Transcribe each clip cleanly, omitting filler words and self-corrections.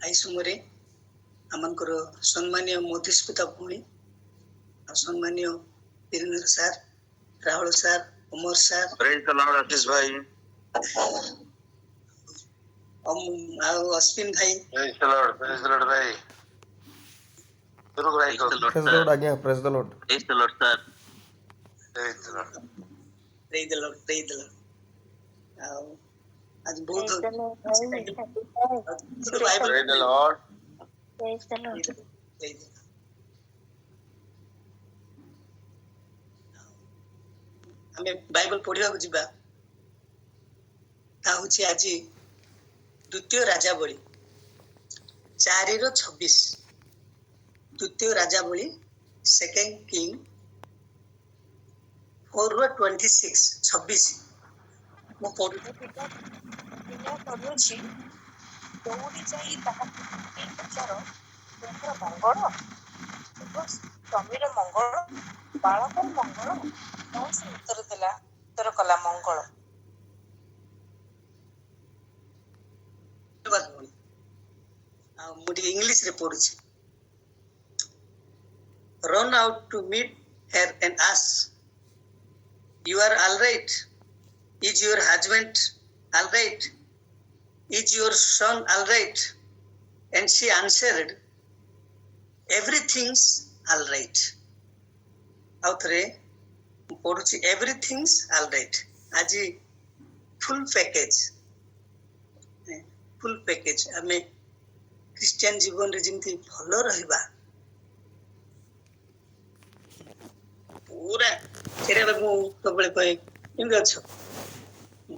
आई समय आमकर सम्मानीय मधुस्मिता भूणी सम्मानीय Virendra sir, Rahul sir, Umar sir, Ashish भाई, अश्विन भाई, प्रेज द लॉर्ड भाई, प्रेज द लॉर्ड आज्ञा, praise the lord, praise the lord sir, praise the lord, praise the lord. आज बहुत praise the lord, praise the lord. हमें बाइबल पढ़िया को जिबा ता होछि आज द्वितीय राजावली 4:26 द्वितीय राजावली सेकंड किंग 4:26 मो पढ़ुछि दौड़ी जाई ताहाके पचार तुमर मंगल ଏବଂ ସ୍ୱାମୀର ମଙ୍ଗଳ ବାଳକର ମଙ୍ଗଳ କଣ ସେ ଉତ୍ତର କଲା ମଙ୍ଗଳ। ମୁଁ ଟିକେ ଇଂଲିଶ ରେ ପଢୁଛି। Run out to meet her and ask, you are all right? Is your husband all right? Is your son all right? And she answered, everything's all right. ଆଉ ଥରେ ମୁଁ ପଢୁଛି everything's all right। ଆଜି ଫୁଲ୍ package ଆମେ Christian ଜୀବନରେ ଯେମିତି ଭଲ ରହିବା ପୁରା ସେଇଟା ମୁଁ ସବୁବେଳେ କହେ କେମିତି ଅଛ,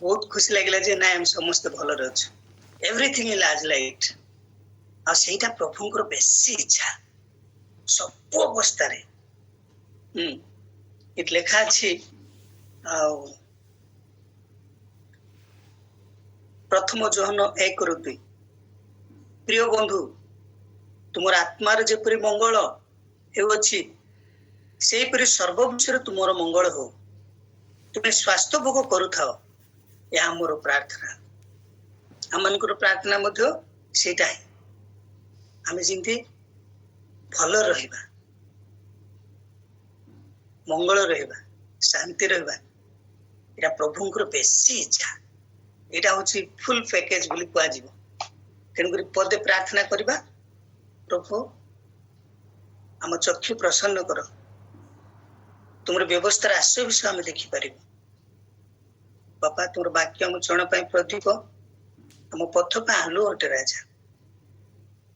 ବହୁତ ଖୁସି ଲାଗିଲା ଯେ ନାଇଁ ଆମେ ସମସ୍ତେ ଭଲରେ ଅଛୁ। Everything is as light. ଆଉ ସେଇଟା ପ୍ରଭୁଙ୍କର ବେଶୀ ଇଚ୍ଛା ସବୁ ଅବସ୍ଥାରେ। ଏଠି ଲେଖା ଅଛି ଆଉ ପ୍ରଥମ ଯୋହନ 1:2 ପ୍ରିୟ ବନ୍ଧୁ ତୁମର ଆତ୍ମାର ଯେପରି ମଙ୍ଗଳ ହେଉଅଛି ସେହିପରି ସର୍ବ ବିଷୟରେ ତୁମର ମଙ୍ଗଳ ହଉ। ତୁମେ ସ୍ୱାସ୍ଥ୍ୟ ଭୋଗ କରୁଥାଅ, ଏହା ମୋର ପ୍ରାର୍ଥନା। ଆମମାନଙ୍କର ପ୍ରାର୍ଥନା ମଧ୍ୟ ସେଇଟା ହିଁ ଆମେ ଯେମିତି ଭଲ ରହିବା, ମଙ୍ଗଳ ରହିବା, ଶାନ୍ତି ରହିବା। ଏଇଟା ପ୍ରଭୁଙ୍କର ବେଶୀ ଇଚ୍ଛା। ଏଇଟା ହଉଛି ଫୁଲ୍ ପ୍ୟାକେଜ ବୋଲି କୁହାଯିବ। ତେଣୁକରି ପଦେ ପ୍ରାର୍ଥନା କରିବା, ପ୍ରଭୁ ଆମ ଚକ୍ଷୁ ପ୍ରସନ୍ନ କର, ତୁମର ବ୍ୟବସ୍ଥାର ଆଶ୍ରୟ ବିଷୟ ଆମେ ଦେଖିପାରିବୁ। ବାପା ତୁମର ବାକ୍ୟ ଆମ ଚରଣ ପାଇଁ ପ୍ରଦୀପ, ଆମ ପଥ ପାଇଁ ଆଲୁଅ ଅଟେ ରାଜା।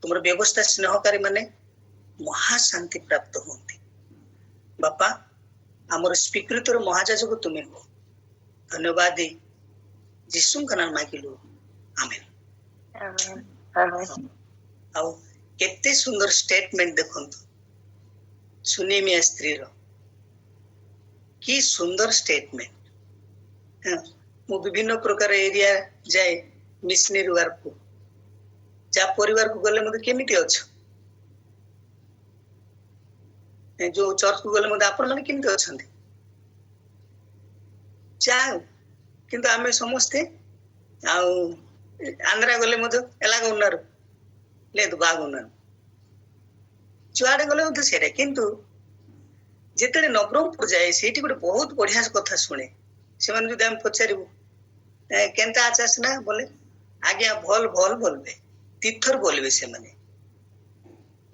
ତୁମର ବ୍ୟବସ୍ଥା ସ୍ନେହକାରୀ ମାନେ ମହାଶାନ୍ତି ପ୍ରାପ୍ତ ହୁଅନ୍ତି। ବାପା ଆମର ସ୍ୱୀକୃତିର ମହାଯାଜକ ତୁମେ ହୁଅ। ଧନ୍ୟବାଦ ଦେଇ ଯୀଶୁଙ୍କ ନାମ ମାଗିଲୁ, ଆମେନ୍। ଆଉ କେତେ ସୁନ୍ଦର ଷ୍ଟେଟମେଣ୍ଟ ଦେଖନ୍ତୁ ସୁନେମିଆ ସ୍ତ୍ରୀର, କି ସୁନ୍ଦର ଷ୍ଟେଟମେଣ୍ଟ। ମୁଁ ବିଭିନ୍ନ ପ୍ରକାର ଏରିଆ ଯାଏ ମିଶନାରୀ ୱାର୍କକୁ, ଯାହା ପରିବାରକୁ ଗଲେ ମୋତେ କେମିତି ଅଛ, ଯୋଉ ଚର୍ଚ୍ଚକୁ ଗଲେ ମଧ୍ୟ ଆପଣମାନେ କେମିତି ଅଛନ୍ତି, ଯାହା କିନ୍ତୁ ଆମେ ସମସ୍ତେ ଆଉ ଆନ୍ଧ୍ରା ଗଲେ ମଧ୍ୟ ఎలాగ ఉన్నారు లేదు బాగున్నాను, ଯୁଆଡେ ଗଲେ ମଧ୍ୟ ସେଇଟା। କିନ୍ତୁ ଯେତେବେଳେ ନବରଙ୍ଗପୁର ଯାଏ ସେଇଠି ଗୋଟେ ବହୁତ ବଢିଆ କଥା ଶୁଣେ। ସେମାନେ ଯଦି ଆମେ ପଚାରିବୁ କେନ୍ତା ଆଚାସ ନା ବୋଲେ ଆଜ୍ଞା ଭଲ ଭଲ ବୋଲବେ, ଦିଥର ବୋଲବେ ସେମାନେ,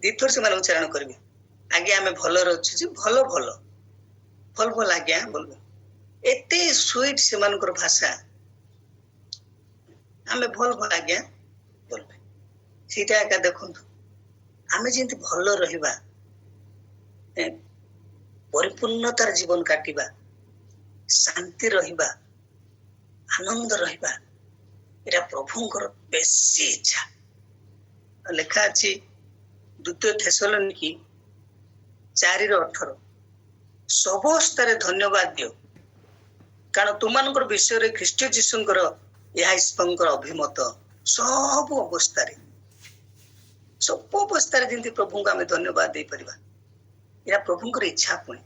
ଦିଥର ସେମାନେ ଉଚ୍ଚାରଣ କରିବେ। ଆଜ୍ଞା ଆମେ ଭଲରେ ଅଛୁ ଯେ ଭଲ ଭଲ ଭଲ ଭଲ ଆଜ୍ଞା ବୋଲବେ। ଏତେ ସୁଇଟ ସେମାନଙ୍କର ଭାଷା। ଆମେ ଭଲ ଭଲ ଆଜ୍ଞା ବୋଲବେ। ସେଇଟା ଏକା ଦେଖନ୍ତୁ ଆମେ ଯେମିତି ଭଲ ରହିବା, ପରିପୂର୍ଣ୍ଣତାର ଜୀବନ କାଟିବା, ଶାନ୍ତି ରହିବା, ଆନନ୍ଦ ରହିବା, ଏଇଟା ପ୍ରଭୁଙ୍କର ବେଶୀ ଇଚ୍ଛା। ଲେଖା ଅଛି ଦ୍ୱିତୀୟ ଥେସଲୋନିକି 4:18 ସମସ୍ତରେ ଧନ୍ୟବାଦ ଦିଅ, କାରଣ ତୁମମାନଙ୍କର ବିଷୟରେ ଖ୍ରୀଷ୍ଟ ଯୀଶୁଙ୍କର ଏହା ଈଶ୍ୱରଙ୍କର ଅଭିମତ। ସବୁ ଅବସ୍ଥାରେ ଯେମିତି ପ୍ରଭୁଙ୍କୁ ଆମେ ଧନ୍ୟବାଦ ଦେଇପାରିବା, ଏହା ପ୍ରଭୁଙ୍କର ଇଚ୍ଛା। ପୁଣି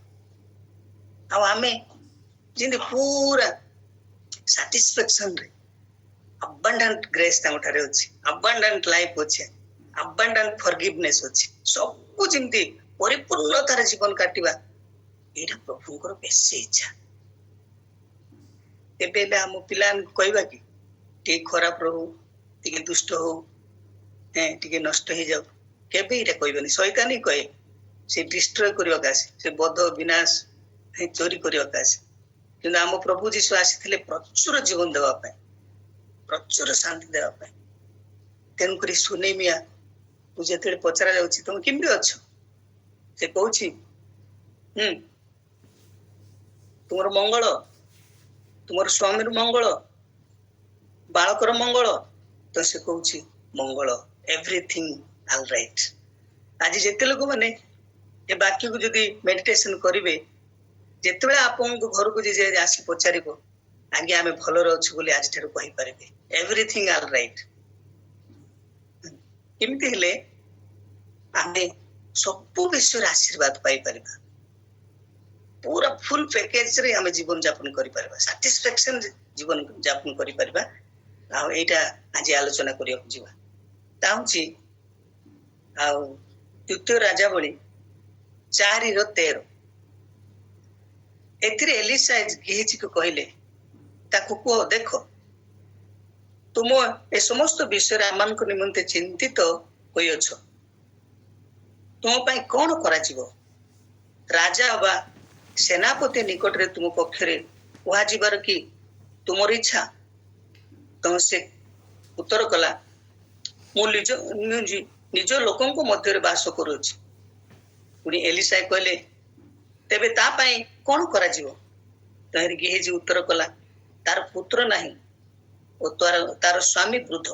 ଆଉ ଆମେ ଯେମିତି ପୁରା ସାଟିସ୍ଫାକ୍ସନରେ, ଆବାଣ୍ଡାଣ୍ଟ ଗ୍ରେସ୍ ତାଙ୍କଠାରେ ଅଛି, ଆବାଣ୍ଡାଣ୍ଟ ଲାଇଫ ଅଛି, ଆବାଣ୍ଡାଣ୍ଟ ଫରଗିଭନେସ୍ ଅଛି, ସବୁ ଯେମିତି ପରିପୂର୍ଣ୍ଣତାର ଜୀବନ କାଟିବା, ଏଇଟା ପ୍ରଭୁଙ୍କର ବେଶୀ ଇଚ୍ଛା। ଏବେ ହେଲେ ଆମ ପିଲାମାନଙ୍କୁ କହିବା କି ଟିକେ ଖରାପ ରହୁ, ଟିକେ ଦୁଷ୍ଟ ହଉ, ଟିକେ ନଷ୍ଟ ହେଇଯାଉ, କେବେ ଏଇଟା କହିବେନି। ଶୈତାନ ହିଁ କହେ, ସେ ଡିଷ୍ଟ୍ରୟ କରିବାକୁ ଆସେ, ସେ ବଧ ବିନାଶ ଚୋରି କରିବାକୁ ଆସେ। କିନ୍ତୁ ଆମ ପ୍ରଭୁ ଯୀଶୁ ଆସିଥିଲେ ପ୍ରଚୁର ଜୀବନ ଦେବା ପାଇଁ, ପ୍ରଚୁର ଶାନ୍ତି ଦେବା ପାଇଁ। ତେଣୁକରି ସୁନେମିଆ କୁ ଯେତେବେଳେ ପଚରା ଯାଉଛି ତମେ କେମିତି ଅଛ, ସେ କହୁଛି ତୁମର ମଙ୍ଗଳ, ତୁମର ସ୍ୱାମୀର ମଙ୍ଗଳ, ବାଳକର ମଙ୍ଗଳ, ତ ସେ କହୁଛି ମଙ୍ଗଳ, ଏଭ୍ରିଥିଙ୍ଗ ଅଲ୍ ରାଇଟ୍। ଆଜି ଯେତେ ଲୋକମାନେ ଏ ବାକ୍ୟକୁ ଯଦି ମେଡିଟେସନ କରିବେ, ଯେତେବେଳେ ଆପଣଙ୍କ ଘରକୁ ଯେ ଆସି ପଚାରିବ ଆଜ୍ଞା ଆମେ ଭଲରେ ଅଛୁ ବୋଲି ଆଜିଠାରୁ କହିପାରିବେ, ଏଭ୍ରିଥିଙ୍ଗ ଅଲ୍ ରାଇଟ୍। କେମିତି ହେଲେ ଆମେ ସବୁ ବିଷୟରେ ଆଶୀର୍ବାଦ ପାଇପାରିବା, ପୁରା ଫୁଲ ପ୍ୟାକେଜରେ ଆମେ ଜୀବନ ଯାପନ କରିପାରିବା, ସାଟିସ୍ଫାକ୍ସନ ଜୀବନ ଯାପନ କରିପାରିବା। ଆଉ ଏଇଟା ଆଜି ଆଲୋଚନା କରିବାକୁ ଯିବା। ତା ହଉଛି ଆଉ ଦ୍ୱିତୀୟ ରାଜାବଳୀ 4:13। ଏଥିରେ ଏଲିସା ଗେହଜିକୁ କହିଲେ, ତାକୁ କୁହ, ଦେଖ ତୁମ ଏ ସମସ୍ତ ବିଷୟରେ ଆମମାନଙ୍କ ନିମନ୍ତେ ଚିନ୍ତିତ ହୋଇଅଛ, ତୁମ ପାଇଁ କଣ କରାଯିବ? ରାଜା ବା ସେନାପତି ନିକଟରେ ତୁମ ପକ୍ଷରେ କୁହାଯିବାର କି ତୁମର ଇଚ୍ଛା? ତ ସେ ଉତ୍ତର କଲା, ମୁଁ ନିଜ ଲୋକଙ୍କ ମଧ୍ୟରେ ବାସ କରୁଅଛି। ପୁଣି ଏଲିସା କହିଲେ, ତେବେ ତା ପାଇଁ କଣ କରାଯିବ? ତାହେଲେ ଗେହଜି ଉତ୍ତର କଲା, ତାର ପୁତ୍ର ନାହିଁ ଓ ତାର ସ୍ୱାମୀ ବୃଦ୍ଧ।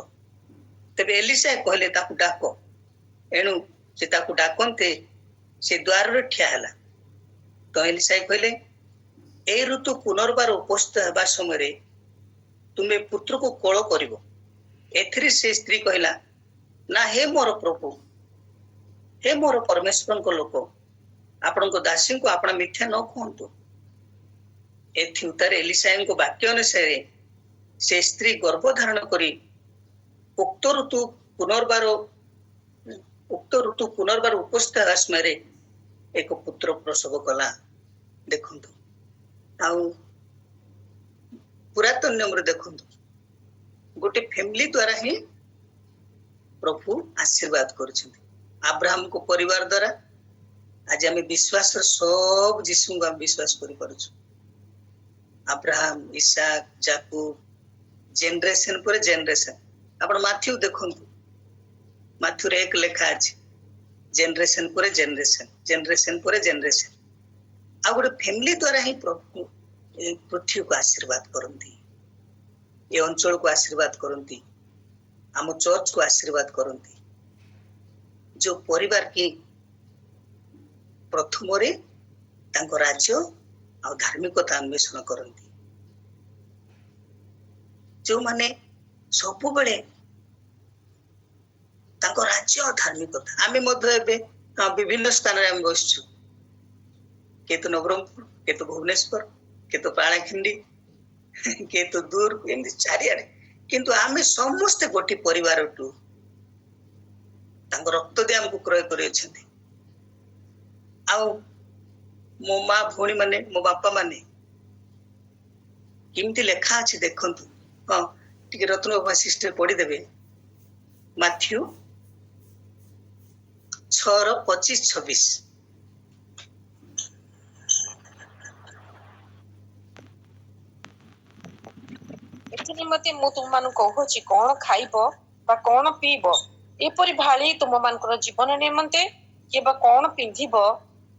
ତେବେ ଏଲିସା କହିଲେ, ତାକୁ ଡାକ। ଏଣୁ ସେ ତାକୁ ଡାକନ୍ତେ ସେ ଦ୍ୱାରରେ ଠିଆ ହେଲା। ତ ଏଲିସା କହିଲେ, ଏଇ ଋତୁ ପୁନର୍ବାର ଉପସ୍ଥିତ ହେବା ସମୟରେ ତୁମେ ପୁତ୍ରକୁ କୋଳ କରିବ। ଏଥିରେ ସେ ସ୍ତ୍ରୀ କହିଲା, ନା, ହେ ମୋର ପ୍ରଭୁ, ହେ ମୋର ପରମେଶ୍ୱରଙ୍କ ଲୋକ, ଆପଣଙ୍କ ଦାସୀଙ୍କୁ ଆପଣ ମିଥ୍ୟା ନ କୁହନ୍ତୁ। ଏଥି ଉତ୍ତାରେ ଏଲିସାଙ୍କ ବାକ୍ୟ ଅନୁସାରେ ସେ ସ୍ତ୍ରୀ ଗର୍ଭଧାରଣ କରି ଉକ୍ତ ଋତୁ ପୁନର୍ବାର ଉପସ୍ଥିତ ହେବା ସମୟରେ ଏକ ପୁତ୍ର ପ୍ରସବ କଲା। ଦେଖନ୍ତୁ, ଆଉ ପୁରାତନ ନିୟମରେ ଦେଖନ୍ତୁ, ଗୋଟେ ଫ୍ୟାମିଲି ଦ୍ୱାରା ହିଁ ପ୍ରଭୁ ଆଶୀର୍ବାଦ କରୁଛନ୍ତି। ଆବ୍ରାହମଙ୍କ ପରିବାର ଦ୍ୱାରା ଆଜି ଆମେ ବିଶ୍ୱାସର ସବୁ ଯୀଶୁଙ୍କୁ ଆମେ ବିଶ୍ୱାସ କରିପାରୁଛୁ। ଆବ୍ରାହମ, ଇସାକ, ଯାକୁବ, ଜେନେରେସନ ପରେ ଜେନେରେସନ। ଆପଣ ମାଥ୍ୟୁ ଦେଖନ୍ତୁ, ମାଥ୍ୟୁରେ 1 ଲେଖା ଅଛି, ଜେନେରେସନ ପରେ ଜେନେରେସନ, ଜେନେରେସନ ପରେ ଜେନେରେସନ। ଆଉ ଗୋଟେ ଫ୍ୟାମିଲି ଦ୍ୱାରା ହିଁ ପ୍ରଭୁ ଏ ପୃଥିବୀକୁ ଆଶୀର୍ବାଦ କରନ୍ତି, ଏ ଅଞ୍ଚଳକୁ ଆଶୀର୍ବାଦ କରନ୍ତି, ଆମ ଚର୍ଚ୍ଚକୁ ଆଶୀର୍ବାଦ କରନ୍ତି। ଯୋଉ ପରିବାର କି ପ୍ରଥମରେ ତାଙ୍କ ରାଜ୍ୟ ଆଉ ଧାର୍ମିକତା ଅନ୍ୱେଷଣ କରନ୍ତି, ଯୋଉମାନେ ସବୁବେଳେ ତାଙ୍କ ରାଜ୍ୟ ଆଉ ଧାର୍ମିକତା। ଆମେ ମଧ୍ୟ ଏବେ ବିଭିନ୍ନ ସ୍ଥାନରେ ଆମେ ବସିଛୁ, କିଏ ତ ନବରଙ୍ଗପୁର, କିଏ ତ ଭୁବନେଶ୍ୱର, କିଏ ତ ପାଳାଖେଣ୍ଡି, କିଏ ତ ଦୂର, ଏମିତି ଚାରିଆଡେ। କିନ୍ତୁ ଆମେ ସମସ୍ତେ ଗୋଟିଏ ପରିବାରଠୁ ତାଙ୍କ ରକ୍ତ ଦେଇ ଆମକୁ କ୍ରୟ କରିଅଛନ୍ତି। ଆଉ ମୋ ମା ଭଉଣୀ ମାନେ, ମୋ ବାପା ମାନେ, କେମିତି ଲେଖା ଅଛି ଦେଖନ୍ତୁ। ହଁ, ଟିକେ ରତ୍ନ ସିଷ୍ଟର ପଢିଦେବେ, ମାଥ୍ୟୁ 6:25-26। ଏଥିନିମନ୍ତେ ମୁଁ ତୁମମାନଙ୍କୁ କହୁଛି, କଣ ଖାଇବ ବା କଣ ପିଇବ, ଏପରି ଭାଳି ତୁମମାନଙ୍କର ଜୀବନ ନିମନ୍ତେ, କିମ୍ବା କଣ ପିନ୍ଧିବ,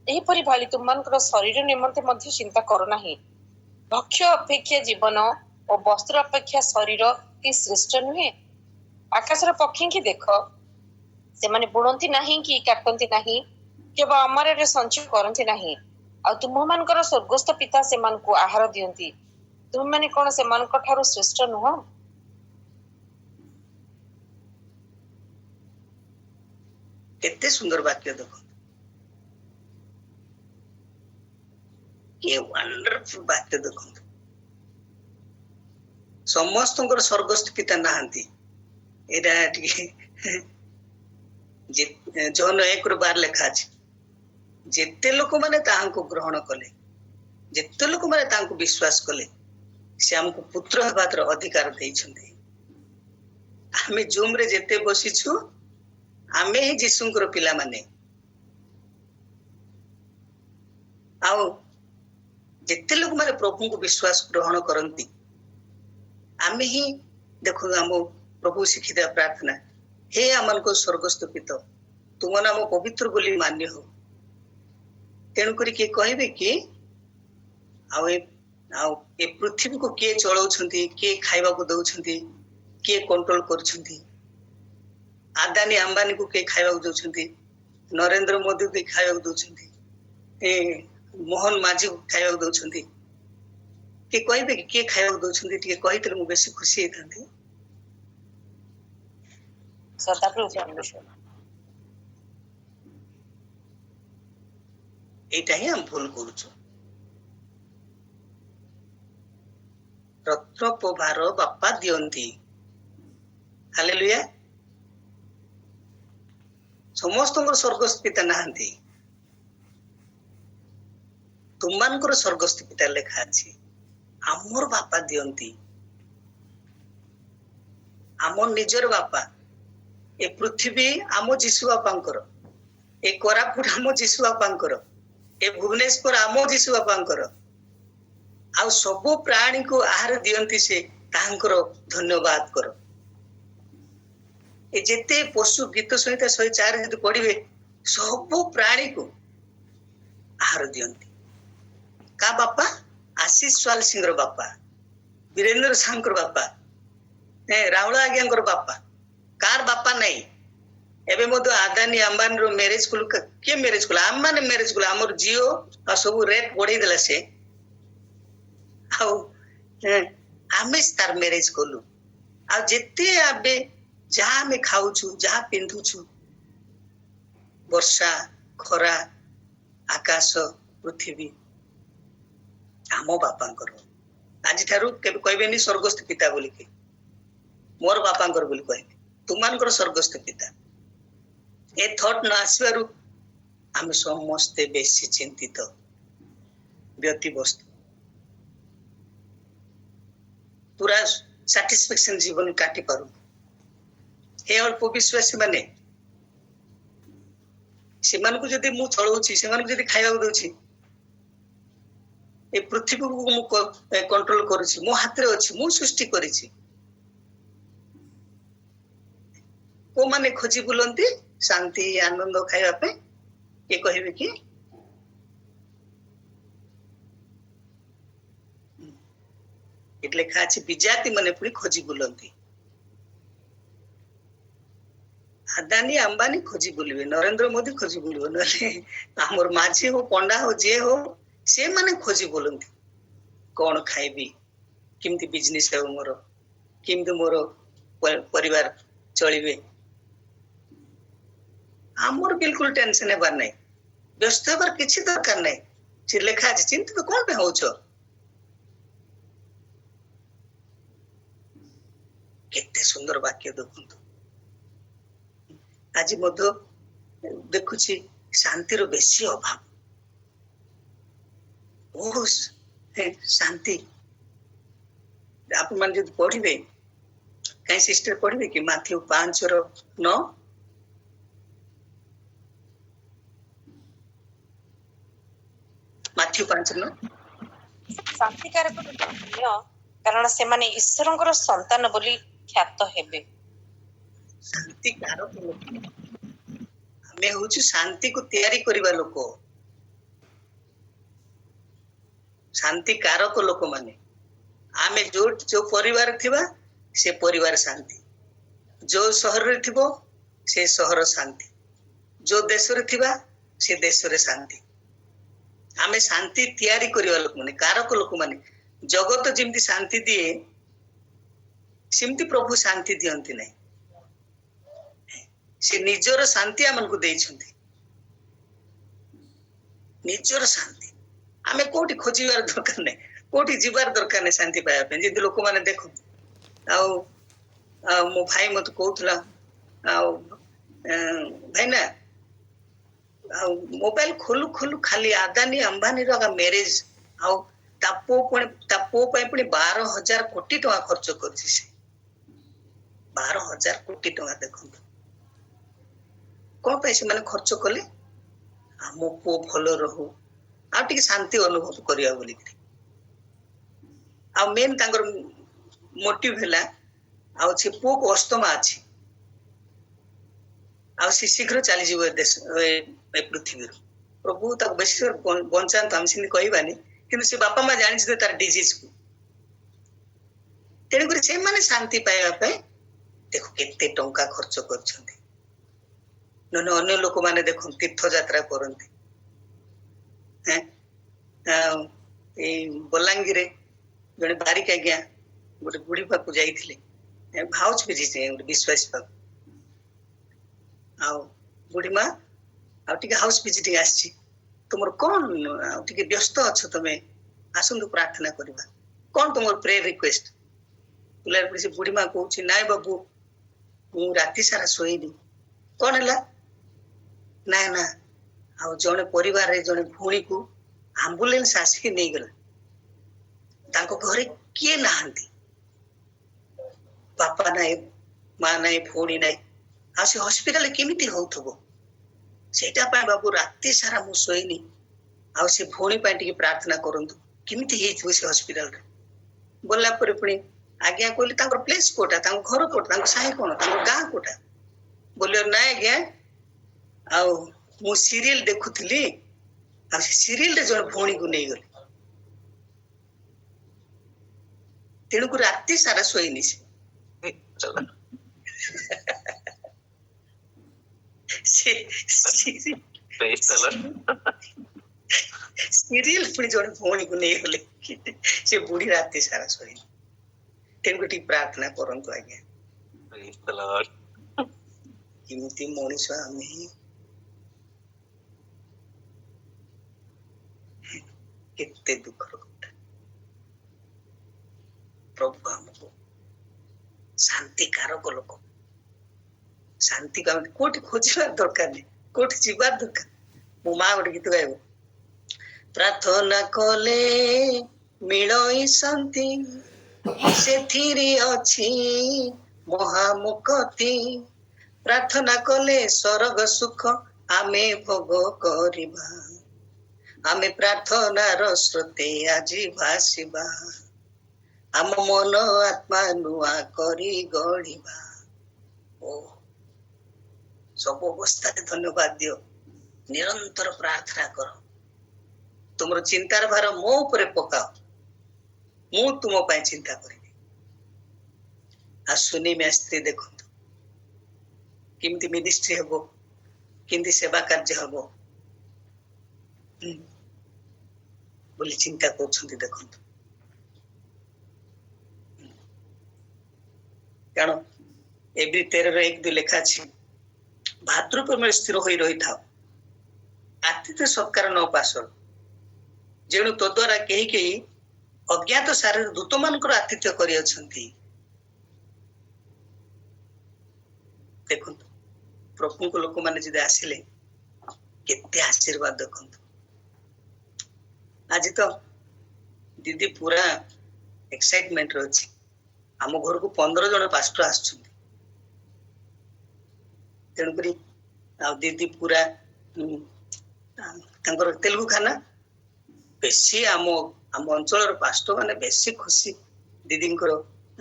ଏହିପରି ଭାଳି ତୁମମାନଙ୍କର ଶରୀର ନିମନ୍ତେ ମଧ୍ୟ ଚିନ୍ତା କର ନାହିଁ। ଭକ୍ଷ୍ୟ ଅପେକ୍ଷା ଜୀବନ ଓ ବସ୍ତ୍ର ଅପେକ୍ଷା ଶରୀର କି ଶ୍ରେଷ୍ଠ ନୁହେଁ? ଆକାଶର ପକ୍ଷୀଙ୍କି ଦେଖ, ସେମାନେ ବୁଣନ୍ତି ନାହିଁ କି କାଟନ୍ତି ନାହିଁ, କେବଳ ଅମରରେ ସଞ୍ଚୟ କରନ୍ତି ନାହିଁ, ଆଉ ତୁମମାନଙ୍କର ସ୍ୱର୍ଗସ୍ଥ ପିତା ସେମାନଙ୍କୁ ଆହାର ଦିଅନ୍ତି। ତୁମେମାନେ କଣ ସେମାନଙ୍କ ଠାରୁ ଶ୍ରେଷ୍ଠ ନୁହଁ? କେତେ ସୁନ୍ଦର ବାକ୍ୟ ଦେଖନ୍ତୁ, କି ୱାଣ୍ଡରଫୁଲ ବାକ୍ୟ ଦେଖନ୍ତୁ। ସମସ୍ତଙ୍କର ସ୍ୱର୍ଗସ୍ଥ ପିତା ନାହାନ୍ତି, ଏଇଟା ଟିକେ ଜନ 1:12 ଲେଖା ଅଛି ଯେତେ ଲୋକମାନେ ତାହାଙ୍କୁ ଗ୍ରହଣ କଲେ ଯେତେ ଲୋକମାନେ ତାଙ୍କୁ ବିଶ୍ୱାସ କଲେ ସେ ଆମକୁ ପୁତ୍ର ହେବାର ଅଧିକାର ଦେଇଛନ୍ତି। ଆମେ ଜୁମରେ ଯେତେ ବସିଛୁ ଆମେ ହିଁ ଯୀଶୁଙ୍କର ପିଲାମାନେ। ଆଉ ଯେତେ ଲୋକମାନେ ପ୍ରଭୁଙ୍କୁ ବିଶ୍ୱାସ ଗ୍ରହଣ କରନ୍ତି ଆମେ ହିଁ ଦେଖୁ ଆମ ପ୍ରଭୁ ଶିଖିଥିବା ପ୍ରାର୍ଥନା ହେ ଆମମାନଙ୍କ ସ୍ୱର୍ଗସ୍ଥ ପିତା ତୁମ ନାମ ପବିତ୍ର ବୋଲି ମାନ୍ୟ ହଉ। ତେଣୁକରି କିଏ କହିବେ କି ଆଉ ଏ ପୃଥିବୀକୁ କିଏ ଚଳଉଛନ୍ତି, କିଏ ଖାଇବାକୁ ଦଉଛନ୍ତି, କିଏ କଣ୍ଟ୍ରୋଲ କରୁଛନ୍ତି? ଆଦାନୀ ଆମ୍ବାନୀକୁ କିଏ ଖାଇବାକୁ ଦଉଛନ୍ତି? ନରେନ୍ଦ୍ର ମୋଦୀକୁ କିଏ ଖାଇବାକୁ ଦଉଛନ୍ତି? ମୋହନ ମାଝୀକୁ ଖାଇବାକୁ ଦଉଛନ୍ତି? କିଏ କହିବେ କି କିଏ ଖାଇବାକୁ ଦଉଛନ୍ତି? ଟିକେ କହିଥିଲେ ମୁଁ ବେଶୀ ଖୁସି ହେଇଥାନ୍ତି। ସଦାପ୍ରଭୁ ପରମେଶ୍ୱର। ଏଇଟା ହିଁ ଆମେ ଭୁଲ କରୁଛୁ। ରତ୍ନପ୍ରଭାର ବାପା ଦିଅନ୍ତି। ହାଲେଲୁୟା। ସମସ୍ତଙ୍କର ସ୍ୱର୍ଗସ୍ଥ ପିତା ନାହାନ୍ତି। ତୁମମାନଙ୍କର ସ୍ୱର୍ଗସ୍ଥ ପିତା ଲେଖା ଅଛି। ଆମର ବାପା ଦିଅନ୍ତି। ଆମ ନିଜର ବାପା। ଏ ପୃଥିବୀ ଆମ ଯୀଶୁ ବାପାଙ୍କର। ଏ କୋରାପୁଟ ଆମ ଯୀଶୁ ବାପାଙ୍କର। ଏ ଭୁବନେଶ୍ୱର ଆମ ଯୀଶୁ ବାପାଙ୍କର। ଆଉ ସବୁ ପ୍ରାଣୀକୁ ଆହାର ଦିଅନ୍ତି ସେ ତାହାଙ୍କର ଧନ୍ୟବାଦ କର। ଏ ଯେତେ ପଶୁ ଗୀତ ସଂହିତା 104 ଯଦି ପଢିବେ ସବୁ ପ୍ରାଣୀକୁ ଆହାର ଦିଅନ୍ତି। କା ବାପା? ଆଶିଷ ସ୍ୱାଲ ସିଂହର ବାପା, ବୀରେନ୍ଦ୍ର ସାହୁଙ୍କର ବାପା, ରାହୁଳ ଆଜ୍ଞାଙ୍କର ବାପା। କାର ବାପା ନାହିଁ? ଏବେ ମଧ୍ୟ ଆଦାନୀ ଆମ୍ବାନୀର ମ୍ୟାରେଜ କଲୁ। କିଏ ମ୍ୟାରେଜ କଲା? ଆମମାନେ ମ୍ୟାରେଜ କଲୁ। ଆମର ଜିଓ ଆଉ ସବୁ ରେଟ୍ ବଢେଇ ଦେଲା ସେ। ଆଉ ଆମେ ତାର ମ୍ୟାରେଜ କଲୁ। ଆଉ ଯେତେ ଏବେ ଯାହା ଆମେ ଖାଉଛୁ, ଯାହା ପିନ୍ଧୁଛୁ, ବର୍ଷା ଖରା ଆକାଶ ପୃଥିବୀ ଆମ ବାପାଙ୍କର। ଆଜିଠାରୁ କେବେ କହିବେନି ସ୍ୱର୍ଗସ୍ଥ ପିତା ବୋଲିକି, ମୋର ବାପାଙ୍କର ବୋଲି କହିବେ। ତୁମମାନଙ୍କର ସ୍ୱର୍ଗସ୍ଥ ପିତା। ଏ ଥଟ୍ ନ ଆସିବାରୁ ଆମେ ସମସ୍ତେ ବେଶୀ ଚିନ୍ତିତ, ବ୍ୟତିବ୍ୟସ୍ତ, ପୁରା ସାଟିସ୍ଫାକ୍ସନ ଜୀବନ କାଟି ପାରୁ। ହେ ଅଳ୍ପ ବିଶ୍ୱାସୀ ମାନେ, ସେମାନଙ୍କୁ ଯଦି ମୁଁ ଚଳଉଛି, ସେମାନଙ୍କୁ ଯଦି ଖାଇବାକୁ ଦଉଛି, ଏ ପୃଥିବୀକୁ ମୁଁ କଣ୍ଟ୍ରୋଲ କରୁଛି, ମୋ ହାତରେ ଅଛି, ମୁଁ ସୃଷ୍ଟି କରିଛି। କୋଉମାନେ ଖୋଜି ବୁଲନ୍ତି ଶାନ୍ତି ଆନନ୍ଦ ଖାଇବା ପାଇଁ? କିଏ କହିବେ କି? ଏଠି ଲେଖା ଅଛି ବିଜାତି ମାନେ ପୁଣି ଖୋଜି ବୁଲନ୍ତି। ଆଦାନୀ ଆମ୍ବାନୀ ଖୋଜି ବୁଲିବେ, ନରେନ୍ଦ୍ର ମୋଦୀ ଖୋଜି ବୁଲିବ, ନହେଲେ ଆମର ମାଝୀ ହଉ ପଣ୍ଡା ହଉ ଯିଏ ହଉ ସେମାନେ ଖୋଜି ବୁଲନ୍ତି। କଣ ଖାଇବି, କେମିତି ବିଜନେସ ହେବ ମୋର, କେମିତି ମୋର ପରିବାର ଚଳିବେ। ଆମର ବିଲକୁଲ ଟେନସନ ହେବାର ନାହିଁ, ବ୍ୟସ୍ତ ହେବାର କିଛି ଦରକାର ନାହିଁ। ସେ ଲେଖା ଅଛି ଚିନ୍ତିତ କଣ ପାଇଁ ହଉଛ? କେତେ ସୁନ୍ଦର ବାକ୍ୟ ଦେଖନ୍ତୁ। ଆଜି ମଧ୍ୟ ଦେଖୁଛି ଶାନ୍ତିର ବେଶୀ ଅଭାବ। ବହୁତ ଶାନ୍ତି। ଆପଣମାନେ ଯଦି ପଢିବେ, କାହିଁ ସିଷ୍ଟର ପଢିବେ କି ମାଥ୍ୟୁ 5:9? ମାଥ୍ୟୁ 5:9। ଶାନ୍ତିକାରକ ଧନ୍ୟ, କାରଣ ସେମାନେ ଈଶ୍ୱରଙ୍କର ସନ୍ତାନ ବୋଲି ଖ୍ୟାତ ହେବେ। ଶାନ୍ତିକାରକ ଲୋକ। ଆମେ ହଉଛୁ ଶାନ୍ତିକୁ ତିଆରି କରିବା ଲୋକ, ଶାନ୍ତିକାରକ ଲୋକମାନେ। ଆମେ ଯୋଉ ପରିବାର ଥିବା ସେ ପରିବାର ଶାନ୍ତି, ଯୋଉ ସହରରେ ଥିବ ସେ ସହର ଶାନ୍ତି, ଯୋଉ ଦେଶରେ ଥିବା ସେ ଦେଶରେ ଶାନ୍ତି। ଆମେ ଶାନ୍ତି ତିଆରି କରିବା ଲୋକମାନେ, କାରକ ଲୋକମାନେ। ଜଗତ ଯେମିତି ଶାନ୍ତି ଦିଏ ସେମିତି ପ୍ରଭୁ ଶାନ୍ତି ଦିଅନ୍ତି ନାହିଁ। ସେ ନିଜର ଶାନ୍ତି ଆମକୁ ଦେଇଛନ୍ତି, ନିଜର ଶାନ୍ତି। ଆମେ କୋଉଠି ଖୋଜିବାର ଦରକାର ନାହିଁ, କୋଉଠି ଯିବାର ଦରକାର ନାହିଁ ଶାନ୍ତି ପାଇବା ପାଇଁ। ଯେମିତି ଲୋକମାନେ ଦେଖନ୍ତି। ଆଉ ମୋ ଭାଇ ମତେ କହୁଥିଲା, ଆଉ ଭାଇନା ଆଉ ମୋବାଇଲ ଖୋଲୁ ଖୋଲୁ ଖାଲି ଆଦାନୀ ଅମ୍ବାନୀର ମ୍ୟାରେଜ ଆଉ ତା ପୁଅ ପାଇଁ ପୁଣି 12,000 କୋଟି ଟଙ୍କା ଖର୍ଚ୍ଚ କରିଛି ସେ 12,000 କୋଟି ଟଙ୍କା ଦେଖନ୍ତୁ କଣ ପାଇଁ ସେମାନେ ଖର୍ଚ୍ଚ କଲେ ଆମ ପୁଅ ଭଲ ରହୁ ଆଉ ଟିକେ ଶାନ୍ତି ଅନୁଭବ କରିବା ବୋଲିକିରି ଆଉ ମେନ୍ ତାଙ୍କର ମୋଟିଭ ହେଲା ଆଉ ସେ ପୁଅକୁ ଅସ୍ତମା ଅଛି ଆଉ ସେ ଶୀଘ୍ର ଚାଲିଯିବ ଏ ପୃଥିବୀରୁ ପ୍ରଭୁ ତାକୁ ବେଶୀ ବଞ୍ଚାନ୍ତୁ ଆମେ ସେମିତି କହିବାନି କିନ୍ତୁ ସେ ବାପା ମା ଜାଣିଛନ୍ତି ତାର ଡିଜିଜକୁ ତେଣୁକରି ସେମାନେ ଶାନ୍ତି ପାଇବା ପାଇଁ ଦେଖ କେତେ ଟଙ୍କା ଖର୍ଚ୍ଚ କରିଛନ୍ତି ନହେଲେ ଅନ୍ୟ ଲୋକମାନେ ଦେଖନ୍ତୁ ତୀର୍ଥଯାତ୍ରା କରନ୍ତି ଏଇ ବଲାଙ୍ଗୀରରେ ଜଣେ ବାରିକ ଆଜ୍ଞା ଗୋଟେ ବୁଢୀ ପାଖକୁ ଯାଇଥିଲେ ଭାଉଜ ଭିଜିଟ ଗୋଟେ ବିଶ୍ୱାସୀ ପାଖକୁ ଆଉ ବୁଢୀ ମା ଆଉ ଟିକେ ହାଉସ ଭିଜିଟିଂ ଆସିଛି ତୁମର କଣ ଆଉ ଟିକେ ବ୍ୟସ୍ତ ଅଛ ତମେ ଆସନ୍ତୁ ପ୍ରାର୍ଥନା କରିବା କଣ ତୁମର ପ୍ରେୟର ରିକ୍ୱେଷ୍ଟ ସେ ବୁଢୀ ମା କହୁଛି ନାଇଁ ବାବୁ ମୁଁ ରାତି ସାରା ଶୋଇନି କଣ ହେଲା ନା ନା ଆଉ ଜଣେ ପରିବାରରେ ଜଣେ ଭଉଣୀକୁ ଆମ୍ବୁଲାନ୍ସ ଆସିକି ନେଇଗଲା ତାଙ୍କ ଘରେ କିଏ ନାହାନ୍ତି ବାପା ନାହିଁ ମା ନାହିଁ ଭଉଣୀ ନାହିଁ ଆଉ ସେ ହସ୍ପିଟାଲରେ କେମିତି ହଉଥିବ ସେଇଟା ପାଇଁ ବାବୁ ରାତି ସାରା ମୁଁ ଶୋଇନି ଆଉ ସେ ଭଉଣୀ ପାଇଁ ଟିକେ ପ୍ରାର୍ଥନା କରନ୍ତୁ କେମିତି ହେଇଥିବ ସେ ହସ୍ପିଟାଲରେ ଗଲା ପରେ ପୁଣି ଆଜ୍ଞା କହିଲେ ତାଙ୍କର ପ୍ଲେସ କୋଉଟା ତାଙ୍କ ଘର କୋଉଟା ତାଙ୍କ ସାହି କଣ ତାଙ୍କ ଗାଁ କୋଉଟା ବୋଲେ ନାଇଁ ଆଜ୍ଞା ଆଉ ମୁଁ ସିରିଏଲ ଦେଖୁଥିଲି ଆଉ ସେ ସିରିଏଲରେ ଜଣେ ଭଉଣୀକୁ ନେଇଗଲେ ତେଣୁକୁ ରାତି ସାରା ଶୋଇନି ସେ ସିରିଏଲ ପୁଣି ଜଣେ ଭଉଣୀକୁ ନେଇଗଲେ ସେ ବୁଢୀ ରାତି ସାରା ଶୋଇନି ତେଣୁକୁ ଟିକେ ପ୍ରାର୍ଥନା କରନ୍ତୁ ଆଜ୍ଞା ଏମିତି ମଣିଷ ଆମେ କେତେ ଦୁଃଖର କଥା ପ୍ରଭୁ ଆମକୁ ଶାନ୍ତି କାରକ ଲୋକ ଶାନ୍ତି କୋଉଠି ଖୋଜିବା ଦରକାର ନାହିଁ କୋଉଠି ଯିବା ଦରକାର ମୋ ମା ଗୋଟେ ଗୀତ ଗାଇବ ପ୍ରାର୍ଥନା କଲେ ମିଳଇ ଶାନ୍ତି ସେଥିରେ ଅଛି ମହାମୁକ୍ତି ପ୍ରାର୍ଥନା କଲେ ସ୍ୱର୍ଗ ସୁଖ ଆମେ ଭୋଗ କରିବା ଆମେ ପ୍ରାର୍ଥନାର ସ୍ରୋତେ ଆଜି ଭାସିବା ଆମ ମନ ଆତ୍ମା ନୂଆ କରି ଗଢିବା ଓ ସବୁ ଅବସ୍ଥାରେ ଧନ୍ୟବାଦ ଦିଅ ନିରନ୍ତର ପ୍ରାର୍ଥନା କର ତୁମର ଚିନ୍ତାର ଭାର ମୋ ଉପରେ ପକାଅ ମୁଁ ତୁମ ପାଇଁ ଚିନ୍ତା କରିବି ଆଉ ସୁନିମିଆ ସ୍ତ୍ରୀ ଦେଖନ୍ତୁ କେମିତି ମିନିଷ୍ଟ୍ରି ହବ କେମିତି ସେବା କାର୍ଯ୍ୟ ହବ ବୋଲି ଚିନ୍ତା କରୁଛନ୍ତି ଦେଖନ୍ତୁ କାରଣ ଏଭ୍ରି 13:1-2 ଲେଖା ଅଛି ଭାତୃପ୍ରେମରେ ସ୍ଥିର ହୋଇ ରହିଥାଉ ଆତିଥ୍ୟ ସତ୍କାର ନ ପାଶଳ ଯେଣୁ ତୋ ଦ୍ୱାରା କେହି କେହି ଅଜ୍ଞାତ ସାରରେ ଦୂତମାନଙ୍କର ଆତିଥ୍ୟ କରିଅଛନ୍ତି ଦେଖନ୍ତୁ ପ୍ରଭୁଙ୍କ ଲୋକମାନେ ଯଦି ଆସିଲେ କେତେ ଆଶୀର୍ବାଦ ଦେଖନ୍ତୁ ଆଜି ତ ଦିଦି ପୁରା ଏକ୍ସାଇଟମେଣ୍ଟରେ ଅଛି ଆମ ଘରକୁ 15 ଜଣ ପାଷ୍ଟର ଆସୁଛନ୍ତି ତେଣୁକରି ଆଉ ଦିଦି ପୁରା ତାଙ୍କର ତେଲୁଗୁ ଖାନା ବେଶୀ ଆମ ଅଞ୍ଚଳର ପାଷ୍ଟର ମାନେ ବେଶୀ ଖୁସି ଦିଦିଙ୍କର